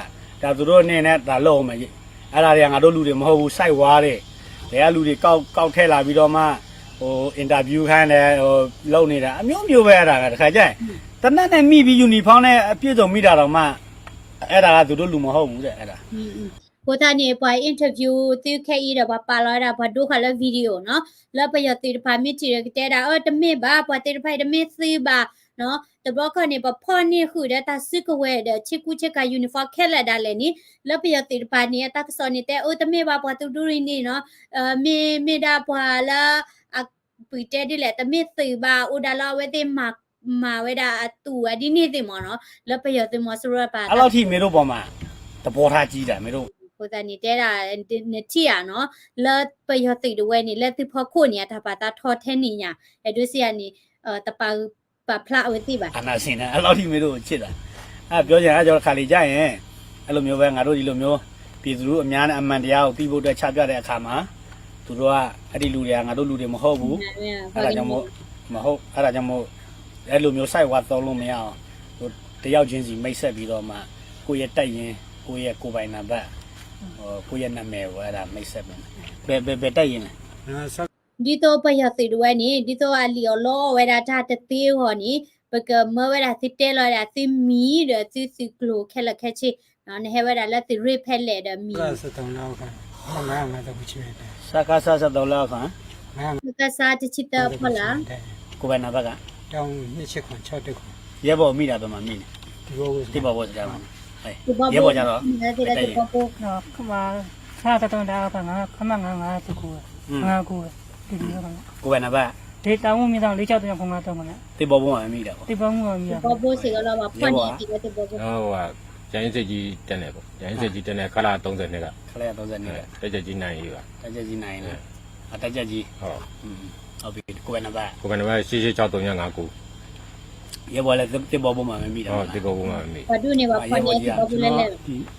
B: သူတို့အနေနဲ့ဒါလောက်အောင်မယ်ကြီးအဲ့ဒါတွေကငါတို့လူတွေမဟုတ်ဘူးစိုက်ဝါးတဲ့ဘယ်ကလူတွေကောက်ထဲလာပြီးတော့မှဟိုအင်တာဗျူးခိုင်းတယ်ဟိုလုပ်နေတာအမျိုးမျိုးပဲအဲ့ဒါကတခါကျရင်တနက်နဲ့မိပြီးယူနီဖောင်းနဲ့အပြည့်စုံမိတာတော့မှအဲ့ဒါကသူတို့လူမဟုတ်ဘူးတဲ့အဲ့ဒါ
A: ကိုတာနေပွားအင်တာဗျူးသူခဲရတော့ပါလာတာဘာဒုခလာဗီဒီယိုနော်လပယတိဖာမီတီရတဲ့တာတမေဘာပွားတေဖိုင်တမေစီဘာနော်တဘောကနေပဖောနေခုတဲ့တာစစ်ကဝဲတဲ့ချစ်ကူချက်ကယူနီဖောင်းခဲလာတာလေနိလပယတိဖာနေတက်စောနေတဲ့အိုတမေဘာပွားတူဒူရင်းနေနော်မေဒါပွားလာအပီတဲဒီလေတမေစီဘာအိုဒါလာဝဲတဲ့မာဝဲတာတူအဒီနေတယ်မနော်လပယတိမဆရပါ
B: အဲ့လောက်ထိမင်းတို့ပေါ်မှာသဘောထားကြီးတာမင်းတို့
A: ကိုတနီတဲတာနေတီရနော်လက်ပယတိတဝဲနေလက်တိဖို့ခုနေတာပါတာထောထဲနေညာအဲ့ဒုစီကနေတပါပဖလာဝတိပါ
B: အနာစင်နဲ့အဲ့လောက်ထိမင်းတို့ချစ်တာအဲ့ပြောချင်အဲ့ကြောင့်ခါလေးကြရင်အဲ့လိုမျိုးပဲငါတို့ဒီလိုမျိုး ပြည်သူတို့အများနဲ့အမှန်တရားကိုသိဖို့အတွက်ချပြတဲ့အခါမှာသူတို့ကအဲ့ဒီလူတွေကငါတို့လူတွေမဟုတ်ဘူးအဲ့ဒါကြောင့်မို့မဟုတ်အဲ့ဒါကြောင့်မို့အဲ့လိုမျိုးစိုက်ဝါသုံးလို့မရအောင်ဟိုတယောက်ချင်းစီမိတ်ဆက်ပြီးတော့မှကိုယ့်ရဲ့တက်ရင်ကိုယ့်ရဲ့ကိုယ်ပိုင်နံပါတ်ကိုယ့်ရဲ့နာမည်ကိုအဲ့ဒါမိတ်ဆက်မယ်ဘယ်တက်ရင်လဲ
D: ဆက်
A: ဒီတော့ပယသိတို့ကနေဒီတော့အလီလောဝဲတာတသေးဟောနီပကမဝဲတာစစ်တဲလောတာသိမီတဲ့စစ်စကလိုခဲလက်ခဲချီနော်နေဟဲဝဲတာလက်သိရိဖက်လေတဲ့မီ
D: ဆက်တောင်းလောက်ခါငါငါတော့ချင်တယ်
B: စကားဆက်တော့လောက်ခါ
D: ငါ
A: ကစားတချစ်တာဖလား
B: ကိုယ်ပိုင်နံပါတ်က
D: တောင်း2ချက်ခွန်6တက်ခွန်
B: ရဲဘော်မိတာပဲမှာမိနေ
D: ဒီဘောကို
B: တိဘောဘောစကားမှာဟဲ့
A: ဒီဘော
B: ရဲဘော်ကြတော့
A: ဒီတဲ့ဘောဘော
C: နော်ခမစားတဲ့တော့ဒါကငါခမငါတကူငါကူဒီလိုက
B: ကိုယ်ပိုင်နံပါတ်
C: ဒေတာမှုမြေဆောင်၄6တော့ခမတော့မလား
B: တိဘောဘောမှာမိတာပေါ့
C: ဒီပေါင်းမှုမြေ
A: ဘောဘောစီကတော့ဖွင့်နေဒီတဲ့ဘောဘော
E: ဟိုကရိုင်းစစ်ကြီးတက်နေပေါ့ရိုင်းစစ်ကြီးတက်နေခလာ30နှစ်က
B: ခလေး30နှစ်
E: တက်ချက်ကြီးနိုင်ရေးပါ
B: တက်ချက်ကြီးနိုင်လားအတက်ချက်ကြီး
E: ဟုတ်
B: ဟုတ်ပြီကိုယ်ပိုင်နံပါတ်
E: ကိုကနမ886359
B: ရဲဘော်လည်းတိဘောဘောမှာမိတာ
E: ဟုတ်ဒီကောဘုံမှာမေး
A: ဘာတို့နေပါဖွင့်နေဒီဘောဘောလဲလဲ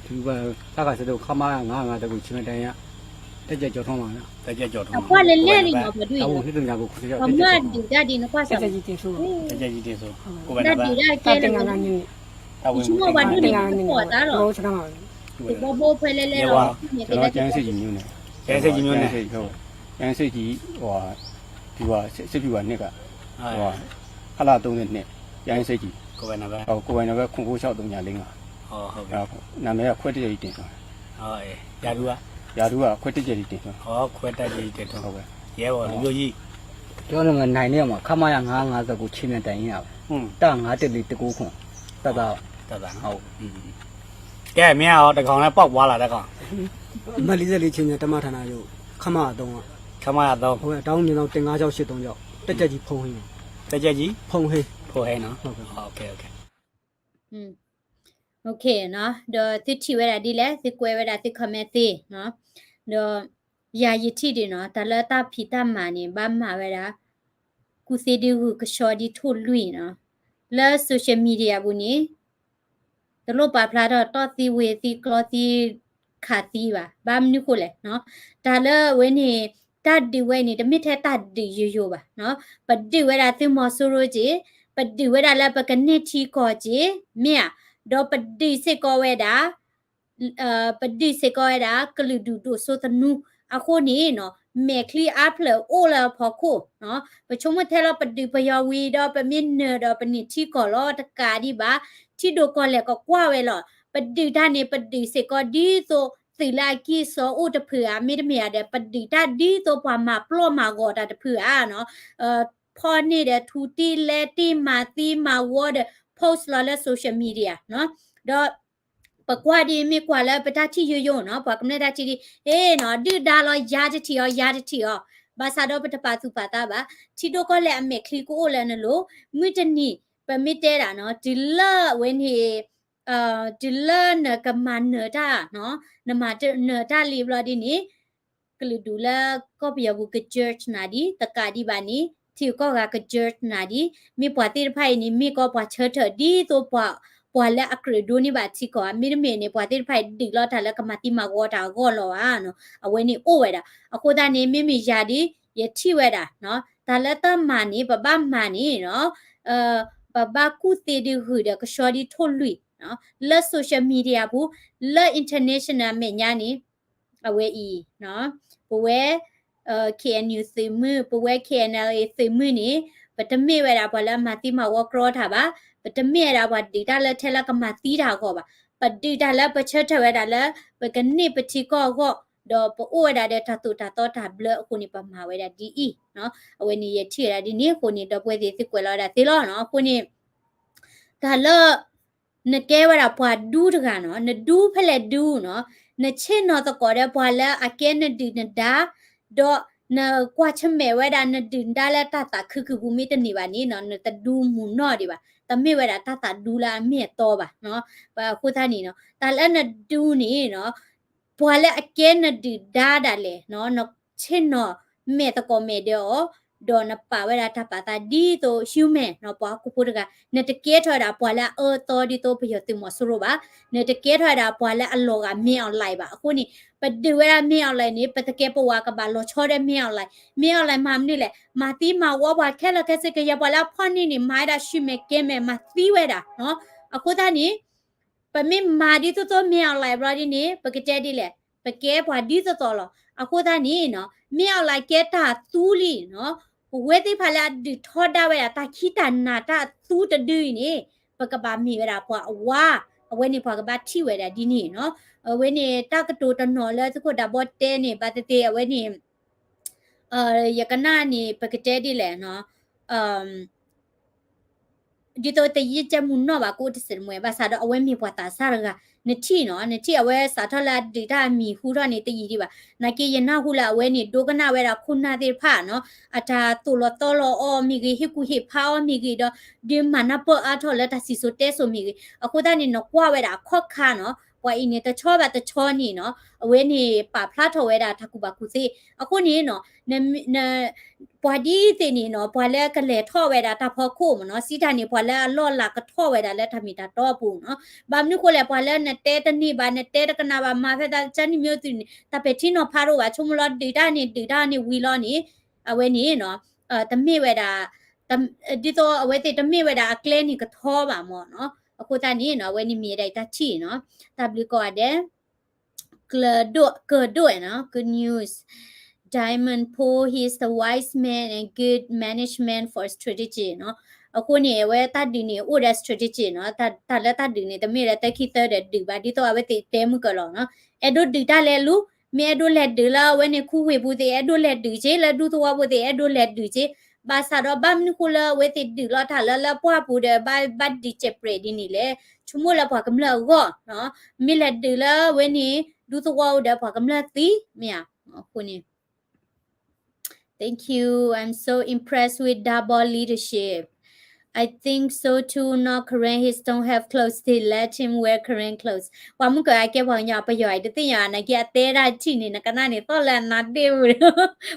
D: ဒီဘာစကားစတော့ခမငါငါတကူချင်တယ်ရတက်ကြကြောထုံးပါလား
B: တက်ချက်ကြော်ထုံး
A: အဖွက်လဲလဲနေမှာဘာတို့
D: အ
A: ရ
D: ဝနှစ်တုံးကြကိုခရ
A: အမဒီဒါဒီနခွာ
C: စ
A: စား
C: က်ကြီးတင်ဆို
B: တက်ချက်ကြီးတင်ဆိုကိုယ်ပိုင်နံ
A: ဒါ
B: ပါတ်
A: ဒီဒါ
C: တ
A: ကဲ
C: တင်
A: လဲ
C: ငါနင်း
B: တာဝန်
A: ချမောဘာတို့နေပေါ်တာတော့
C: ဘောစကား
A: ဒီဘောဘောဖဲလဲလဲတော့နေ
D: ကျွန်
A: တဲ့
D: တော်ကျန်းစစ်ကြီးမျိုးနဲ့
B: ကျန်းစိတ်ကြီးမျိုးနဲ့
D: ဟုတ်ကျန်းစစ်ကြီးဟိုဒီဟာစစ်ပြူကနှစ်ကဟိုခလာ30နှစ်ကျန်းစစ်ကြီး
B: ကိုယ်ပိုင်နံပါတ်
D: ဟိုကိုယ်ပိုင်တော့ခွန်ကို6 3 5 5
B: ဟုတ်ဟုတ်ပြီ
D: နာမည်ကခွက်တရကြီးတင်ဆို
B: ဟုတ်အေးရာထူးက
D: ရာထူးကခွက်တရကြီးတင်ဆို
B: ဟောခွဲတက်ကြီးတင်ထုံး
D: ဟုတ်ကဲ့
B: ရဲဘော်လူမျိုးကြီး
F: ပြောလို့မနိုင်เนี่ยမှာခမရ950ကိုချင်းမြတိုင်ရပါ
B: ဟွန်း
F: တ9တက်လေးတကူခွန်တတ်တာ
B: တတ်တာနော်ကဲမင်းရောတကောင်လည်းပေါက်သွားလာတဲ့ကောင်
G: အမ44ချင်းတမဌာနရုပ်ခမအတော့
B: ခမရတော့
G: ဟိုတောင်းမြေတော့တင်9ကြောက်83ကြောက်တက်ကြကြီးဖုံဟင်း
B: တက်ချက်ကြီး
G: ဖုံဟင်း
B: ဖို့ဟဲနော်
G: ဟုတ်ကဲ့
B: โอเคโอเค
A: โอเคเนาะเดี๋ยวติที่เวลาดีแล้วติกวยเวลาติคอมเมนต์เนาะเดี๋ยวยายิที่ดิเนาะแต่ละตาผิดตามานี่บ้ามาเวลากูเสดีกูก็ชอดีทุลุยเนาะแล้วโซเชียลมีเดียบุนี่ตลบปาพลาดต่อตีเวตีกลอตีขาตีว่ะบ้ามนี่กูเลยเนาะแต่ละเวนี่ตัดดีเวนี่แต่ไม่แท้ตัดดีเยอะๆว่ะเนาะปัดดีเวลาติมอสุโรจิปัดดีเวลาแล้วปะกันเนทีกอจิเมียดอปดิเสกอเวดาปดิเสกอเวดากลุดูดูโซตนูอะโคนี่เนาะเมคลีอัพเลโอลาพอโคเนาะปะชมเทลปดิปยาวีดอปมินเนดอปนิที่กอลอตะกาดิบาที่ดูกอเลก็กว่าเวลอปดิดานี่ปดิเสกอดีโซสิลากีโซอุตะเผือมิดเมียเดปดิดาดีโซปามาปลอมากอตะเผือเนาะพอนี่เดทูตีเลตีมาตีมาวอดpost လာလဲ social media เนาะတော့ပကွာဒီမြကွာလဲပတတိယယเนาะပကမနတတိเอ้เนาะဒီဒါလောယာတတိယောဘာသာတော့ပတပါသူပါတာပါချီတော့ကလဲအမေခလီကိုလဲနလို့မြစ်တနီပမစ်တဲတာเนาะဒီလဝင်းဟီဒီလနကမန်နတာเนาะနမတနတာလီဘလာဒီနီကလူဒူလာကောပီယဘူကချာချ်နာဒီတကာဒီဘာနီที่ก็กะเจิดนาดิมีปวติไผนี่มีก็ปวเฉิดดีตัวปวและอักฤดูนี่บาที่ก็มีเมนี่ปวติไผดิกลอทาแล้วก็มาติมากอตาก็ลอเนาะเอาไว้นี่โอเวดาอะโคตานี่มียาดิยะที่เวดาเนาะตาละตะมานี่บะบะมานี่เนาะบะบะกูเตดิหือดก็ชอดิทุลุยเนาะละโซเชียลมีเดียบูละอินเตอร์เนชั่นแนลเมญานี่เอาไว้อีเนาะปเวKNU ซิมือปเว KNLA ซิมือนี่ปะตะเมเวดาบละมาติมาวอกรอทาบาปะตะเมดาบดิดาละเทละกะมาตีดาก็บาปะดิดาละปะเชทเวดาละปะกะนิปะทิก็ดอปโอเวดาเดทาตุตาตอทาบลอะคุนี่ปะมาเวดาดีอีเนาะเอาไว้นี่ยะที่ละดินี่คุนี่ดอปเวสิสิกวลอดาติลอเนาะคุนี่ตาละนแกเวดาปวาดูดกะเนาะนดูเพลดูเนาะนเชนอตะกอเดปวาละอะแกนดินดาดอนะกว่าชะเมเวดานะดินดาละตาตาคือบูมิตนี่บานี่เนาะนะตะดูหมุนนอดิบาตะเมเวดาตาตาดูลาเมตอบาเนาะบาคุทานี่เนาะตาละนะดูนี่เนาะปวละอเกนนะดิดาดาเลเนาะเนาะเช่นเนาะเมตะกอเมเดอ dona pawera ta pata di to human no pa ku pu daga ne te ke thoda pwa la to di to pyo ti mo suro ba ne te ke thoda pwa la allo ga min online ba aku ni pa de wera min online ni pa te ke pwa ka ba lo cho de min online ma ni le ma ti ma wa wa ke la ke se ke ya pwa la phon ni ma da shu me ke me ma ti wera no aku ta ni pa mi ma di to min online bra di ni pa ke te di le pa ke pwa di to lo aku ta ni no min online ke ta tu li noเวทีพลาดิทอดได้เวลาตาขี้ตาหน้าตาตู้จะดื้อนี่ปกติมีเวลาพอว่าเวนี่พอกบที่เวลาดีนี่เนาะเวนี่ตากระตูตนอแล้วทุกคนดับบอเตนี่ปาเตเวนี่ยกันหน้านี่ปกติดีแหละเนาะดิโตเตยจะมุนนอบากูที่สุดมวยภาษาดเอาไว้มีปวดตาซาร์กะนที่เนาะนที่เอาไว้สาธารณดิตามีฮูรานี่เตยดีบ่านักเยน่าฮูลาเอาไว้นี่ดูกันหน้าเวลาคุณนาเดผ่าเนาะอาจารย์ตุลตลอมีกี่ฮิกุฮิพาวมีกี่ดอดิมันนับอาทอแล้วแต่สิสุเตสุมีกี่อะคูดานี่นกว่าเวลาข้อขาเนาะว่าอินี่ตะชอบแบบตะชอนี่เนาะเอาไว้นี่ป่าพลาดเวลาทักกุบาคุซิอะคูนี่เนาะเนปวดดีตีนี่เนาะปวดแล้วก็เลยท่อเวลาตาพอคู่เนาะสิทานี่ปวดแล้วล่อหลักก็ท่อเวลาแล้วทำมีตาต่อปูเนาะบางนี่คนแล้วปวดแล้วเนเตตนี่บานเนเตตกันนาบามาเฟตาจันนี่มีตัวนี่ตาเป็ดที่เนาะพารุว่าชุ่มรอดีด้านี่วีล้อนี่เอาไว้นี่เนาะตะมีเวลาตะดิโตเอาไว้ติตะมีเวลาเคลนี่ก็ท่อบ่าหมอเนาะအခုတန်းနေနော်ဝဲနေမြေတိုက်တာချီနော် W ကတဲ့ good နော် good news Diamond Paul he is the wise man and good management for strategy နော်အခုနေဝဲတတ်ဒီနေဥရ strategy နော်တလက်တတ်ဒီနေတမေရတက်ခိတဲ့ဒီဘာဒီတော့ဝဲတဲမှုကလောနော်အဲ့တို့ဒီတလဲလူမဲတို့လက်ဒီလာဝဲနေခုဝေဘူးတဲ့အဲ့တို့လက်ဒီချေလက်ဒူတော့ဘူးတဲ့အဲ့တို့လက်ဒီချေบาสารบัมนิคุลเวติดิลอทาละปัวปูเดบายบัดดิเจเปรดินี่แหละชุมละพอกำละก็เนาะมิละดิละเวนี่ดูตัวเดพอกำละติเมียคุณนี่ Thank you I'm so impressed with double leadership I think so too not Korean his don't have clothes they let him wear Korean clothes ว่ามึงก็ไอ้แกพอยาไปย่อยติยานะแกเตได้ที่นี่นะกันน่ะนี่ตอนแลนัดเดียว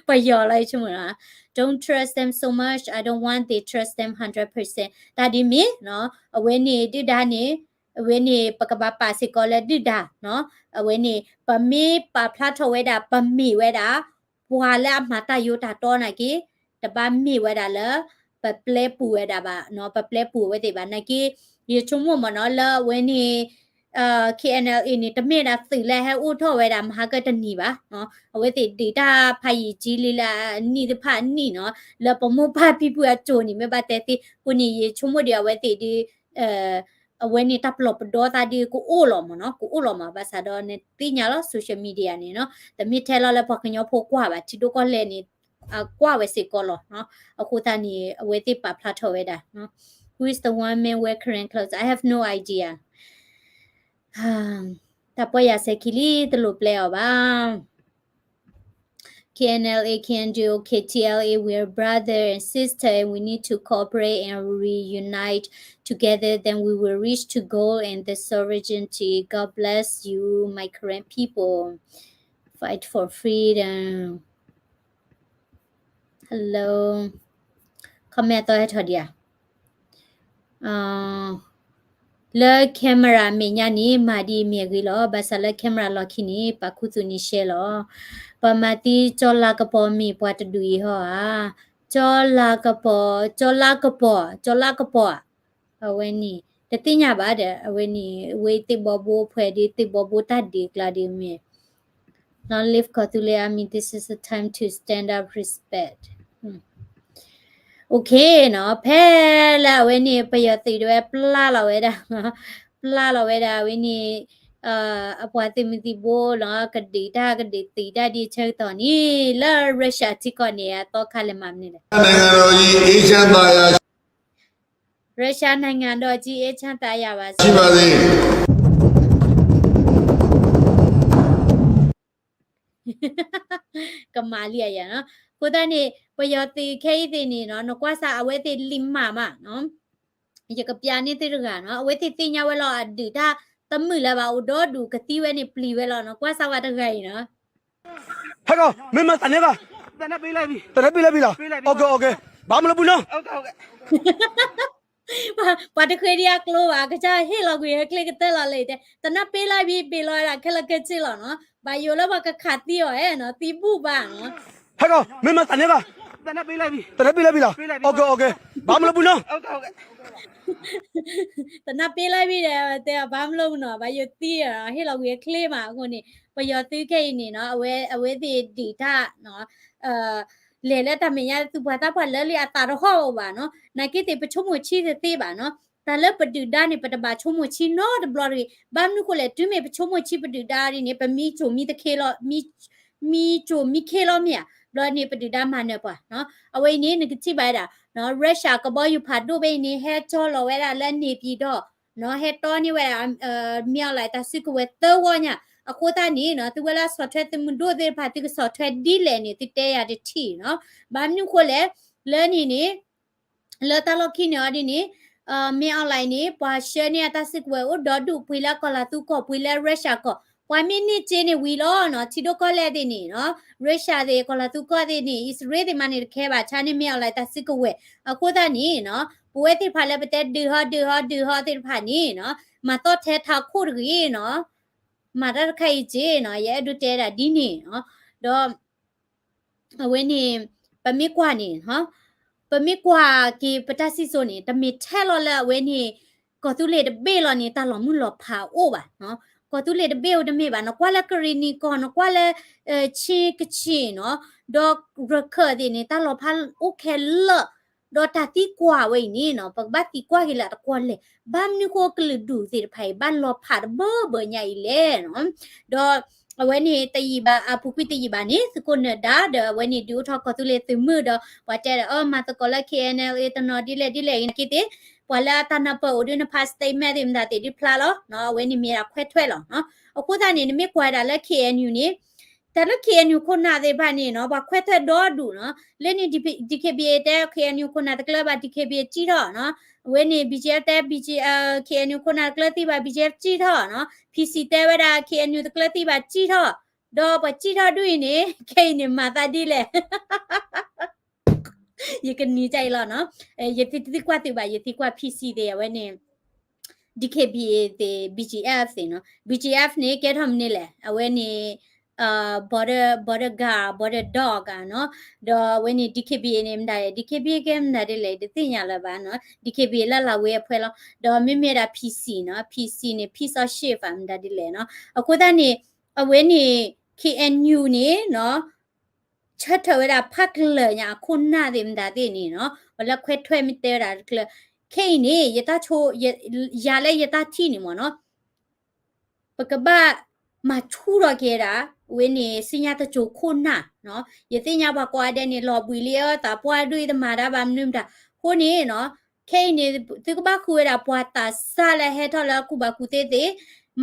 A: ไปย่ออะไรชุมนะDon't trust them so much. I don't want they trust them 100%. Tadi mi, no. Aweni di dah ni, aweni pakaba pasi kola di dah, no. Aweni pami pa plato weda pami weda. Puala mata yuta to naki. Taba mi weda le, pa play pu weda ba, no. Pa play pu weda ba naki. Ye chumu mo no le weni. KNL นี่ตะเมดาสิแลให้อู้ท่อไว้ดามหาก็ตะนี่บาเนาะเอาไว้ติดีตาพายจีลีลานี่ตะพานี่เนาะแล้วปมพาพี่ผู้โจนี่ไม่บาแต่ติกูนี่ชุมเดียวไว้ติดีเอาไว้นี่ตะปลบดอตาดีกูอู้หลอมเนาะกูอู้หลอมภาษาดอเนี่ยติญาลโซเชียลมีเดียนี่เนาะแต่มีเทลแล้วพอขยอพกว่าบาที่ดูก็เลยนี่กว่าไว้สิก็หรอเนาะเอาคูตานี่เอาไว้ติปะพลาทไว้ดาเนาะ Who is the one man wear Korean clothes I have no ideaแต่พออยากเสกลีตลุบแล้วบ้าง KNLA KNGO KTLA we're brother and sister and we need to cooperate and reunite together then we will reach to goal and the sovereignty God bless you my Korean people fight for freedom hello คอมเมนต์ต่อให้เธอเดียวle camera me nya ni ma di me gi lo ba sa le camera lo khini pa khu tu ni she lo pa ma ti chola ka po mi pwa ta du yi ho a chola ka po awe ni te ti nya ba de awe ni we ti bo bo phwe di ti bo bo ta di kla di me not live ko tu le I mean this is a time to stand up respectโอเคเนาะแพ้ละเวนี่ไปยติด้วยปลาละเวดาปลาละเวดาเวนี่อปวติมิติโบเนาะกดีตากดีตีได้ดีเชิงตอนนี้ละรัสเซียที่ก่อนเนี่ยต่อคาเลมัมนี่แหละနိုင်ငံတော်ကြီးအေးချမ်းသာယာရုရှားနိုင်ငံတော်ကြီးအေးချမ်းသာယာပါရှိပါစေကမာလီယာเนาะကိုတန်းနေပယောတိခဲဤတင်နေเนาะနကွာစာအဝဲတိလိမ္မာမเนาะရကပြာနေတိရကเนาะအဝဲတိတင်ညာဝဲလောအဒီတာတမှုလာပါဦးတော့ဒူကတိဝဲနေပလီဝဲလောเนาะကွာစာဝတ်တခိုင်เนาะ
G: ဟဲ့ကောင်မင်းမတနေက တနက်ပေးလိုက်ပြီလားโอเคโอเคဘာမလုပ်ဘူးနော်
A: ပါတခွေရီကလိုပါကကြဟေလောက်ကြီးကလစ်တက်လာလေတဲ့တနပေးလိုက်ပြီးပေးလိုက်တာခက်လက်ကချစ်လောနော်ဘာယိုလဘကခတ်တီရောအဲနော်တီပူပါနော်
G: ဟဲ့ကောင်မင်းမတနက်ကတနက်ပေးလိုက်ပြီလားโอเคโอเคဘာမလုပ်ဘူးနော်
A: တနပေးလိုက်ပြီးတဲ့ဘာမလုပ်နော်ဘာယိုတီရဟေလောက်ကြီးကလေးမှာအခုနေပယောတီခိနေနော်အဝဲတီထနော်လေလက်တမရသူဘာတာဖလဲလေအတာတော့ဟောပါနော်နိုင်ကိတေပချုံမချီသေးပါနော်ဒါလည်းပတူဒါနေပတပါချုံမချီနော်ဒဘလရီဘာမနုကိုလေတွမေပချုံမချီပတူဒါရီနေပမီချိုမီတခေလောမီချိုမီခေလောမြဘလနေပတူဒါမနဲ့ပါနော်အဝိနေငတိပါတာနော်ရုရှားကဘောယူဖာဒိုဘေနေဟဲချောလောဝဲတာလက်နေပြီးတော့နော်ဟဲတော်နေဝဲမြောက်လိုက်တာစစ်ကွဲတော့ဝညာအခုတည်းနော်သူကလာဆော့ဖ်ဝဲတမဒိုဒေဖာတိကဆော့ဖ်ဝဲဒီလေနေတတဲရတဲ့ထီနော်ဘာမျိုးကိုလဲလဲနေလဲတလို့ခိနေအဒီနေမေအွန်လိုင်းနေပွာရှယ်နေတာစစ်ကွဲကိုဒေါ်ဒူပွေလာကလာသူကပွေလာရုရှားကပွာမီနီချင်းနေဝီလောနော်ချီဒိုကလဲတဲ့နေနော်ရုရှားတွေကလာသူကတဲ့နေအစ္စရေးတွေမနေခဲပါချာနေမေအွန်လိုင်းတစစ်ကွဲအခုတည်းနော်ပွေတိဖာလဲပတဲ့ဒူဟာတဲ့ဖာနေနော်မတော့ထဲထားခုရီနော်မာရခိုင်ကျေနော်ရဲ့ဒူတဲတာဒီနေနော်တော့အဝင်းနေပမိကွာနေဟာပမိကွာကေပတစီဆိုနေတမီထဲလော်လာဝင်းနေကောတူလေတဘေလော်နေတာလော်မှုလော်ဖာအိုးပါနော်ကောတူလေတဘေတမေပါနော်ကွာလကရီနီကောနော်ကွာလချီကချီနော်ဒေါရခဒီနေတာလော်ဖာโอเคလော်ဒေါ်တာတီကွာဝိနေနော်ပကဘတီကွာဟီလာတကွာလေဘာမနီကိုကလူဒူစီဖိုင်ဘာလော်ဖာဘညိုင်လေနော်ဒေါ်အဝဲနေတည်ပါအဖူကွီတည်ပါနေစကုနဒါဒဝဲနေဒူထောက်ကတူလေသမှုတော့ဝတ်တဲ့အော်မတ်ကောလ KNL တနော်ဒီလေကိတဲ့ဝလာတနပအိုဒနဖတ်စတေမဲဒီမဒါတေဒီဖလာလောနော်ဝဲနေမြေခွဲထွဲလောနော်အခုသားနေမြေကွာတာလက် KNU နေတလက် KNU ခုနာသေးပါနေနော်ဘာခွဲထွဲတော့ဒူနော်လဲနေ DKBA တဲ့ KNU ခုနာတကလဘာ DKBA ကြီးတော့နော်ဝဲနေ BGL တဲ့ BGL KNU ခုနာကလတိပါ BGL ကြီးတော့နော် PC တဲ့ဝဲတာ KNU တကလတိပါကြီးတော့တော့ပကြီးတော့တွေ့နေခိနေမာတာဒီလေရကနေကြိုင်လာနော်ရတိကွာတိပါရတိကွာ PC တဲ့ဝဲနေ DKBA တဲ့ BGF တဲ့နော် BGF နေကဲထမနေလေအဝဲနေborder dog နော်တော့ဝင်းဒီ DKBA နေမဒါ DKBA ကမဒါလေတသိညာလာပါနော် DKBA လာဝဲဖွဲလောတော့မိမိတာ PC နော် PC နေ piece of shit ဖမ်ဒါဒီလေနော်အခုတည်းနေအဝင်းနေ KNU နေနော်ချက်ထဝဲတာဖတ်လေညာခုနာတယ်မဒါတဲ့နေနော်ဘလခွဲထွဲမတဲတာကလခိနေယတချိုရလဲယတတီနေမနော်ပကဘာမထူရကေတာဝင်းနေစညာတချိုခုနာနော်ယသိညာဘကွာတဲ့နေလော်ပူလျာတာပွားတွေ့တမာတာဗမ်နုံတာခုနေနော်ခိနေသူကဘခွေတာပွားတာဆာလဲဟဲထော်လာကုဘကုတဲ့တဲ့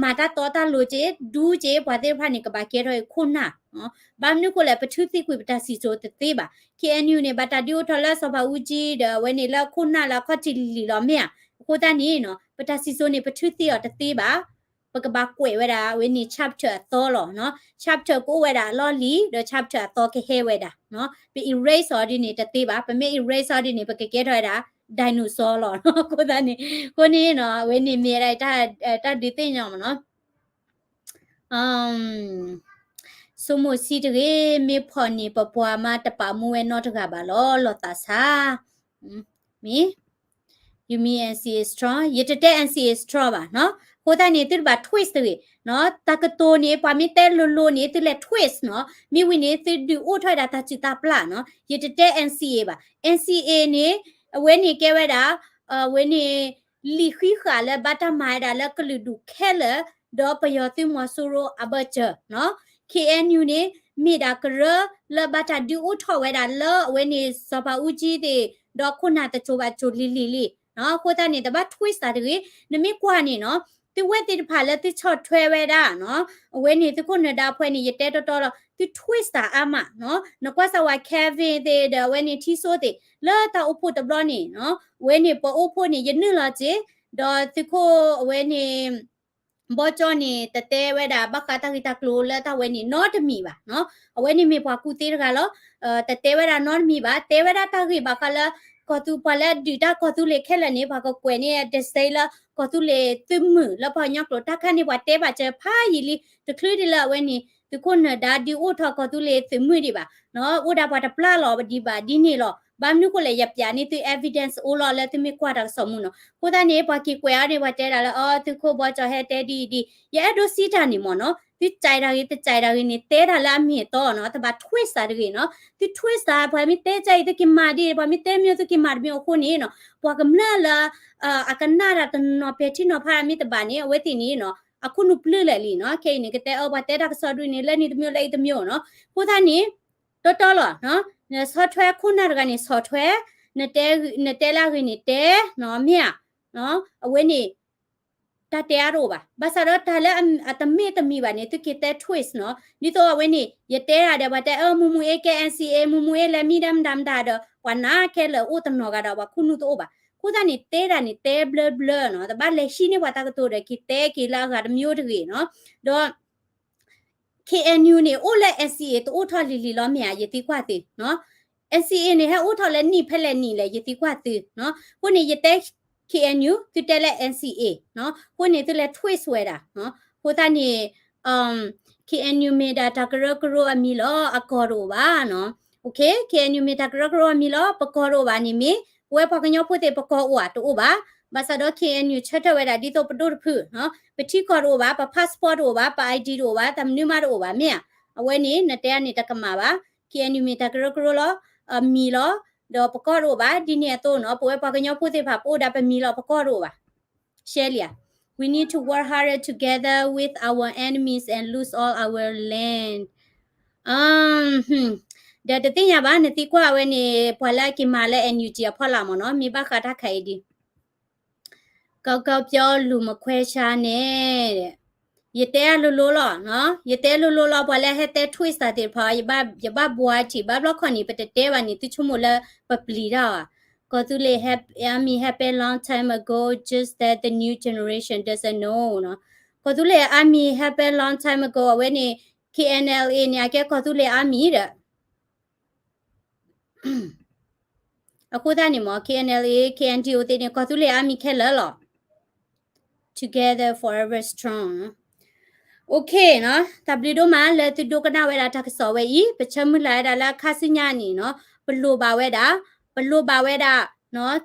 A: မာတာတော်တာလိုချေဒူးချေဘွားတဲ့ဖာနေကဘာကေရောခုနာနော်ဗမ်နုကိုလည်းပထုသိကွေပတာစီဆိုတဲ့ပါ KNU နေဘတာဒီယိုထော်လာဆဘဦးကြီးတဲ့ဝင်းနေလာခုနာလာခတ်ချီလီလောမြအခုတန်းနေနော်ပတာစီဆိုနေပထုသိရတဲ့ပါပကဘာကွေဝဲတာဝင်းနေ chapter တော့လောနော် chapter ကိုဝဲတာလော်လီ the chapter တော့ခဲဝဲတာနော်ပြီး erase ော်ဒီနေတဲ့သေးပါပမေ erase ော်ဒီနေပကကဲထွဲတာ dinosaur လောနော်ကိုသားနေကိုနေနော်ဝင်းနေမြေလိုက်တာဒီသိညောင်းမနော်စမိုစီတရေမေဖော်နေပပွားမတပမူဝဲနော်တကပါလောတာစာမီyou mean NCA strong ရတဲ့ NCA strong ပါနော်ကိုသားနေသူ့ဘာ twist တွေနော်တကတိုနေပါမီတဲလိုနေသူလက် twist နော်မိဝင်းနေသူဒီအိုထွဲတာတချီတာပလာနော်ရတဲ့ NCA ပါ NCA နေအဝဲနေကဲဝဲတာဝဲနေလီခီခါလဲဘတာမိုင်တာလဲကလူဒုခဲလဲဒေါ်ပယောတိမဆူရိုအဘချနော် KNU နေမိတာကရလဘတာဒီအိုထော်ဝဲတာလဲဝဲနေစပါဦးကြီးတဲ့ဒေါ်ခုနာတချိုပါချိုလီနော်ကိုသားနေတပတ် twist တာတွေနမိကွာနေနော်သူဝဲတိဖာလက်တိချော့ထွဲဝဲတာနော်အဝဲနေသူခုနတာဖွဲနေရတဲတော်သူ twist တာအမနော်နကွာဆဝါ Kevin တဲ့ဝဲနေတီဆိုတဲ့လာတာအဖို့တဘလနေနော်ဝဲနေပေါ်အဖို့နေရနလာချေဒေါ်သူခိုအဝဲနေ บ่จอนี่ตะเตเวดาบักกะตะกิตะกลูละตะเวนี่ not me 吧เนาะအဝဲနေမေပွားကူတေးတကလောတတဲဝဒ not me ပါတဲဝဒတခိဘာကလာကတူပလက်ဒီတာကတူလေခဲလနေဘာကကွယ်နေဒစတေလာကတူလေသွမလပညောကလတခနေဘတဲပါချဖာယီလီတခလီဒီလာဝဲနေဒီခုနဒါဒီအိုထကတူလေသွမဒီပါနော်အိုဒါပါတပလာလောဒီပါဒီနေလောဘာမျိုးကိုလေရပြနေသူ evidence အိုလောလဲသူမကွာတာစမှုနော်ကိုတနေပါကီကွယ်ရနေပါတဲတာလဲအော်သူခိုဘောချဟဲတဲဒီရဲ့ဒိုစီတာနေမနော်ဒီကြိုင်တာကြီးတကြိုင်တာကြီးနေတဲတာလားမြင်တော့နော်တပါ twist တာကြီးနော်ဒီ twist တာဘာမီတဲကြိုင်တကမာဒီဘာမီတဲမျိုးတကမာမျိုးခုနေနော်ပွာကမလာလာအကနာရတနော်ပေတီနော်ဖာမီတပါနေအဝဲတင်နေနော်အခုနုပလလေလီနော်ခဲနေကတဲအော်ဘာတဲတာကဆော်ဒူနေလဲနေတမျိုးလဲတမျိုးနော်ကိုသားနေတော်လောနော်software ခုနကနေ software နဲ့လာကနေတဲနော်မြနော်အဝဲနေတတဲရတော့ပါဘာသာတော့တလည်းအတမေတမီပါနေသူကတဲ့ twist နော်ဒီတော့ဝင်းနေရတဲရတယ်ဘာတဲမူမူ AKNCA မူမူလည်းမီဒမ်ဒါတော့ဝနာခဲလို့ဥတနောကတော့ဘာခုနုတော့ပါခုသားနေတဲ့တာနေတဲ blur နော်တပါလက်ရှိနေဘာတကတော့တယ်ကတဲကလာကမျိုးတကြီးနော်တော့ KNU နေအိုလက် SCA တိုးထော်လီလီလောမြာရတိကွာတိနော် SCA နေဟအိုထော်လည်းနိဖက်လည်းနိလည်းရတိကွာတိနော်ခုနေရတဲ့ KNU သူတက်လက် NCA နော်ခုနေသူလည်း twist ဝဲတာနော်ဟိုတနေKNU မေဒါတကရကရောအမီလောအကောရောပါနော် okay KNU မေဒါကရကရောအမီလောပကောရောပါနေမီဝဲပကညောဖို့တဲ့ပကောဝါတိုးပါဘာသာတော့ KNU ချက်ထဝဲတာဒီတော့ပတိုးဖူနော်ပတိကောရောပါပ passport ရောပါပ ID ရောပါတမနုမရောပါမြအဝဲနေနတဲနေတကမှာပါ KNU မေဒါကရကရောလောအမီလောတော့ပကောရောပါဒီနေတော့နော်ပွဲပကညောဖို့တဲ့ပါပို့တာပမီလောပကောရောပါ Shelia we need to work harder together with our enemies and lose all our land ဒါတတိယပါနတိကွာဝဲနေပွာလာကီမာလဲ NUG ဖော်လာမနော်မိဘခတာခိုင်ဒီကောက်ပြောလူမခွဲရှားနဲ့တဲ့ရတဲလိုလောနော်ရတဲလိုလောပွာလဲဟဲတဲ twist တာတဲ့ဖာယဘဘွားချီဘဘလခွန်နီပတတဲဝနီတချုမလပပလီရာKotule happy long time ago, just that the new generation doesn't know. No, Kotule happy long time ago when KNLA ni ake Kotule da. Aku tanya mo KNLA, KNGO ni Kotule kela lo. Together forever strong. Okay, no. Tapi do mah le tu do kena weda tak sawe I, pecah mulai adalah kasihnya ni, no. Perlu bawa dah. ဘလို့ပါဝဲတာနော်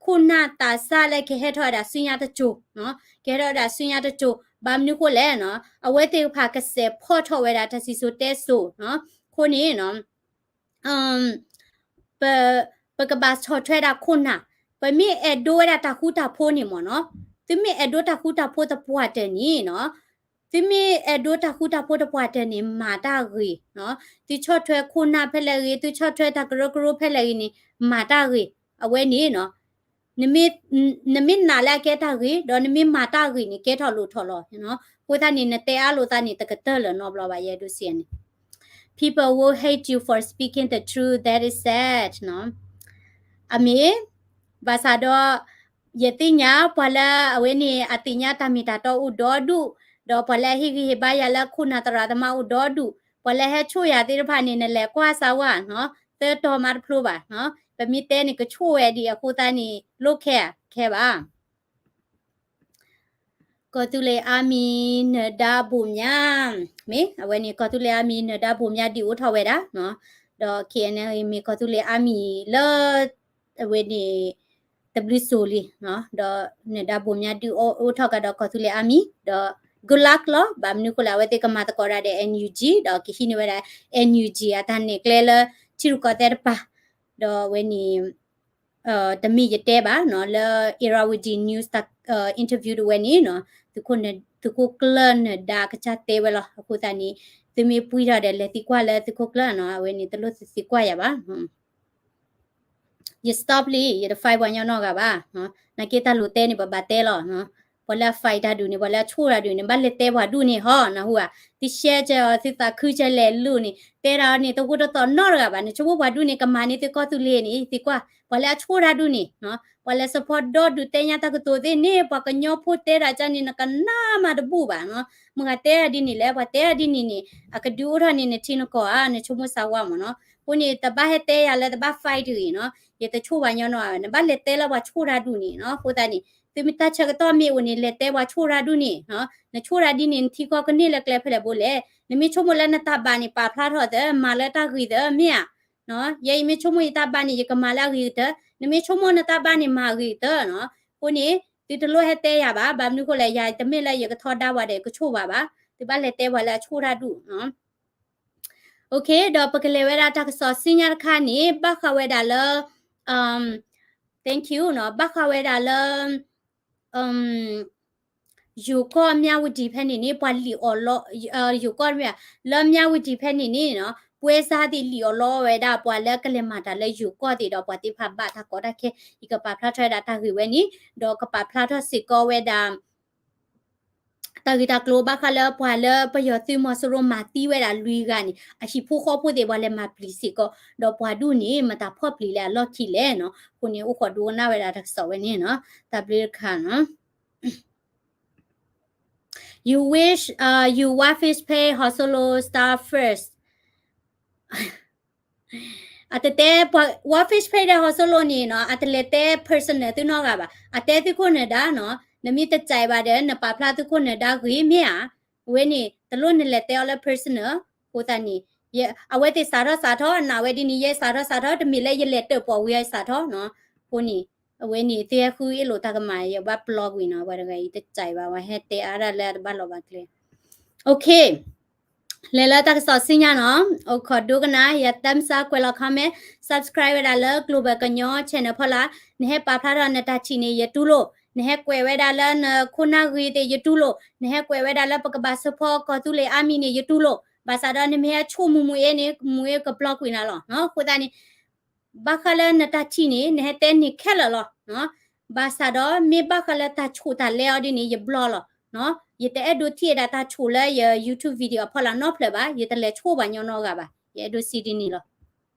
A: ခုနတာစားလက်ခဲထော်တာဆွင်ရတဲ့ကျိုးနော်ခဲထော်တာဆွင်ရတဲ့ကျိုးဘာမနုကိုလဲနော်အဝဲတေဖာကစဲဖော့ထော်ဝဲတာတစီဆိုတဲဆိုနော်ခုနေနော်ပကဘာချော်ထွဲတာခုနပမေအဒိုတာတခုတာဖိုးနေမနော်သူမေအဒိုတခုတာဖိုးတပွားတဲ့နီနော်သူမေအဒိုတခုတာဖိုးတပွားတဲ့နီမာတာရီနော်သူချော့ထွဲခုနဖက်လေရီသူချော့ထွဲတာကရဖက်လေရီနီမာတာရီအဝဲနေနော်နမစ်နာလာကဲတာရီဒေါ်နမစ်မာတာရီနီကဲထော်လို့ထော်လို့နော်ကိုသားနေနတဲအားလို့သားနေတကတဲလနော်ဘလပါရဲဒုစီယန် People will hate you for speaking the truth that is sad နော်အမေဘာသာတော့ယတိညာဘလာအဝဲနေအတိညာတမီတာတော့ဥဒေါ်ဒုဒေါ်ဘလာဟိဟိဘာယလာခုနတရာတမဥဒေါ်ဒုဘလာဟဲချိုရတိရဖာနေနဲ့လဲကွာစာဝနော်တဲတော်မာဖလိုပါနော်ပမီတဲနေကချိုရဒီအခုတန်းနေလုတ်ခဲပါကောတူလေအာမီနဒါဘူညာမေအဝဲနေကောတူလေအာမီနဒါဘူညာဒီဦးထော်ဝဲတာနော်တော့ KNL မေကောတူလေအာမီလောအဝဲနေတဘလီဆိုလီနော်တော့နဒါဘူညာဒီဦးထော်ကတော့ကောတူလေအာမီတော့ good luck လောဘာမနုကလာဝဲတေကမတ်ကောရတဲ့ NUG တော့ခိနေဝဲတာ NUG အတန်းနေကလဲလချီရကတဲ့ပါတော့ဝဲနေတမီရတဲ့ပါနော်လ Irrawaddy News တ interview ဝဲနေနော်သူခုကလန်ဒါကချတဲ့ဝဲလောအခုတန်းနေသူမေပွေးရတဲ့လက်တိကွာလက်သူခုကလန်နော်ဝဲနေတလို့စီကွာရပါyou stop li you the 5 one နော်ကပါနော်နကေတလူတဲနေပါတဲလောနော် ဘလဖိုက်တာဒူနေဘလချိုရာဒူနေဘလက်တဲဘွားဒူနေဟောနော်ဟိုတိရှဲချေသစ်တာခူချဲလေလူနေတဲရာနေတော့ကိုတော့နော်ရပါနေချိုဘွားဒူနေကမာနေတကောသူလေးနေဒီကွာဘလချိုရာဒူနေနော်ဘလ support ဒဒူတဲညာတကတိုသေးနေပကညောဖို့တဲရာချနေနကနာမဒဘူပါနော်မကတဲဒီနေလဲဘတဲဒီနေနေအကဒူရနေနေချင်းကောအာနေချိုမဆာဝမနော်ကိုနေတပတ်ဟဲတဲရလဲတပတ် fight ဒီနော်ရတချိုပါညောနော်နဘလက်တဲလာဘချိုရာဒူနေနော်ဟိုတာနေသူမတချက်တော့မြေဝင်လက်တဲဘချိုရာဒူနေနော်နချိုရာဒီနေတီကောကနေလက်ကလက်ဖလဲဘို့လေနမီချိုမလနတဘာနေပါဖလာတော့တဲ့မာလက်တာဂီတဲ့မြာနော်ယေမီချိုမီတဘာနေကမာလာဂီတဲ့နမီချိုမနတဘာနေမာဂီတဲ့နော်ကိုနေဒီတလို့ဟဲတဲရပါဘာမနုကိုလဲရတမစ်လဲရကထောတာဝတဲ့ကချိုပါပါဒီပါလက်တဲဘလာချိုရာဒူနော်โอเคดอปกเลเวดาทักษอสิญาคานี่บักขเวดาเลthank you เนาะบักขเวดาเลอยู่ก็မြဝတီဖက်နေနေပွာလီအော်လောอยู่ก็မြလောမြဝတီဖက်နေနေเนาะပွဲစားတိလီအော်လောဝဲတာပွာလက်ကလမာတာလဲอยู่ก็တိတော့ပွာတိဖဘတာကောတာခေဤကပါဖလာထွဲတာတာဟိဝဲနီတော့ကပါဖလာထွဲစစ်ကောဝဲတာตากิตากลัวบ้าค่ะแล้วพอแล้วประโยชน์ที่มอสโรมาตีเวลาลุยกันนี่อาชีพผู้ข้อพูดเดี๋ยววันเลยมาปลีสิก็ดอกพอดูนี่มาตาพ่อปลีแล้วลอดขี้แล้วเนาะคนนี้อุขอดูหน้าเวลาทักษะวันนี้เนาะตาปลีค่ะเนาะ you wish you what fish pay hosolo star first อาแต่what fish pay ได้ hosolo นี่เนาะอาแต่เลเต้ personal ที่นอกอ่ะบ่อาแต่ที่คนเนี่ยด้าเนาะนมีแต่ใจบาเดนปาพลาทุกคนเนี่ยดากุยเมียเวนี่ตะลุนเนี่ยเตอละ personal โคตานี่เยเอาไว้ที่สาธอนาเวดินี่เยสาธอตมีเลยเยเลเตอปอเวสาธอเนาะโคนี่เวนี่เตคุยโลตากมายว่าบล็อกวินาว่าไงแต่ใจว่าเฮเตอาระละบาลอบาเคโอเคเลละตักสอสิญาเนาะโอขอดูกันนะอย่าตามซากวยละคาเม subscribe ไว้ได้เลย global กันย้อ channel พอละเนี่ยปาพลาดนตาชินี่ยตุโลเนี่ยกวยเวดาลนคุณนากีเตยตุโลเนี่ยกวยเวดาลปกบาสพอก็ตุเลอามีเนี่ยยตุโลบาซาดาเนี่ยเมียชูมุเอเนี่ยมุเอก็บล็อกวินาลเนาะคุตานี่บาคาลนตาชินี่เนี่ยเตนี่แค่ละเนาะบาซาดามีบาคาลตาชูตาเลอดินี่ยบล็อกเนาะยเตอดูที่ดาตาชูเลย YouTube video พอละนอเพลบะยเตเลชูบะญอนอกะบะยดูซีดีนี่ล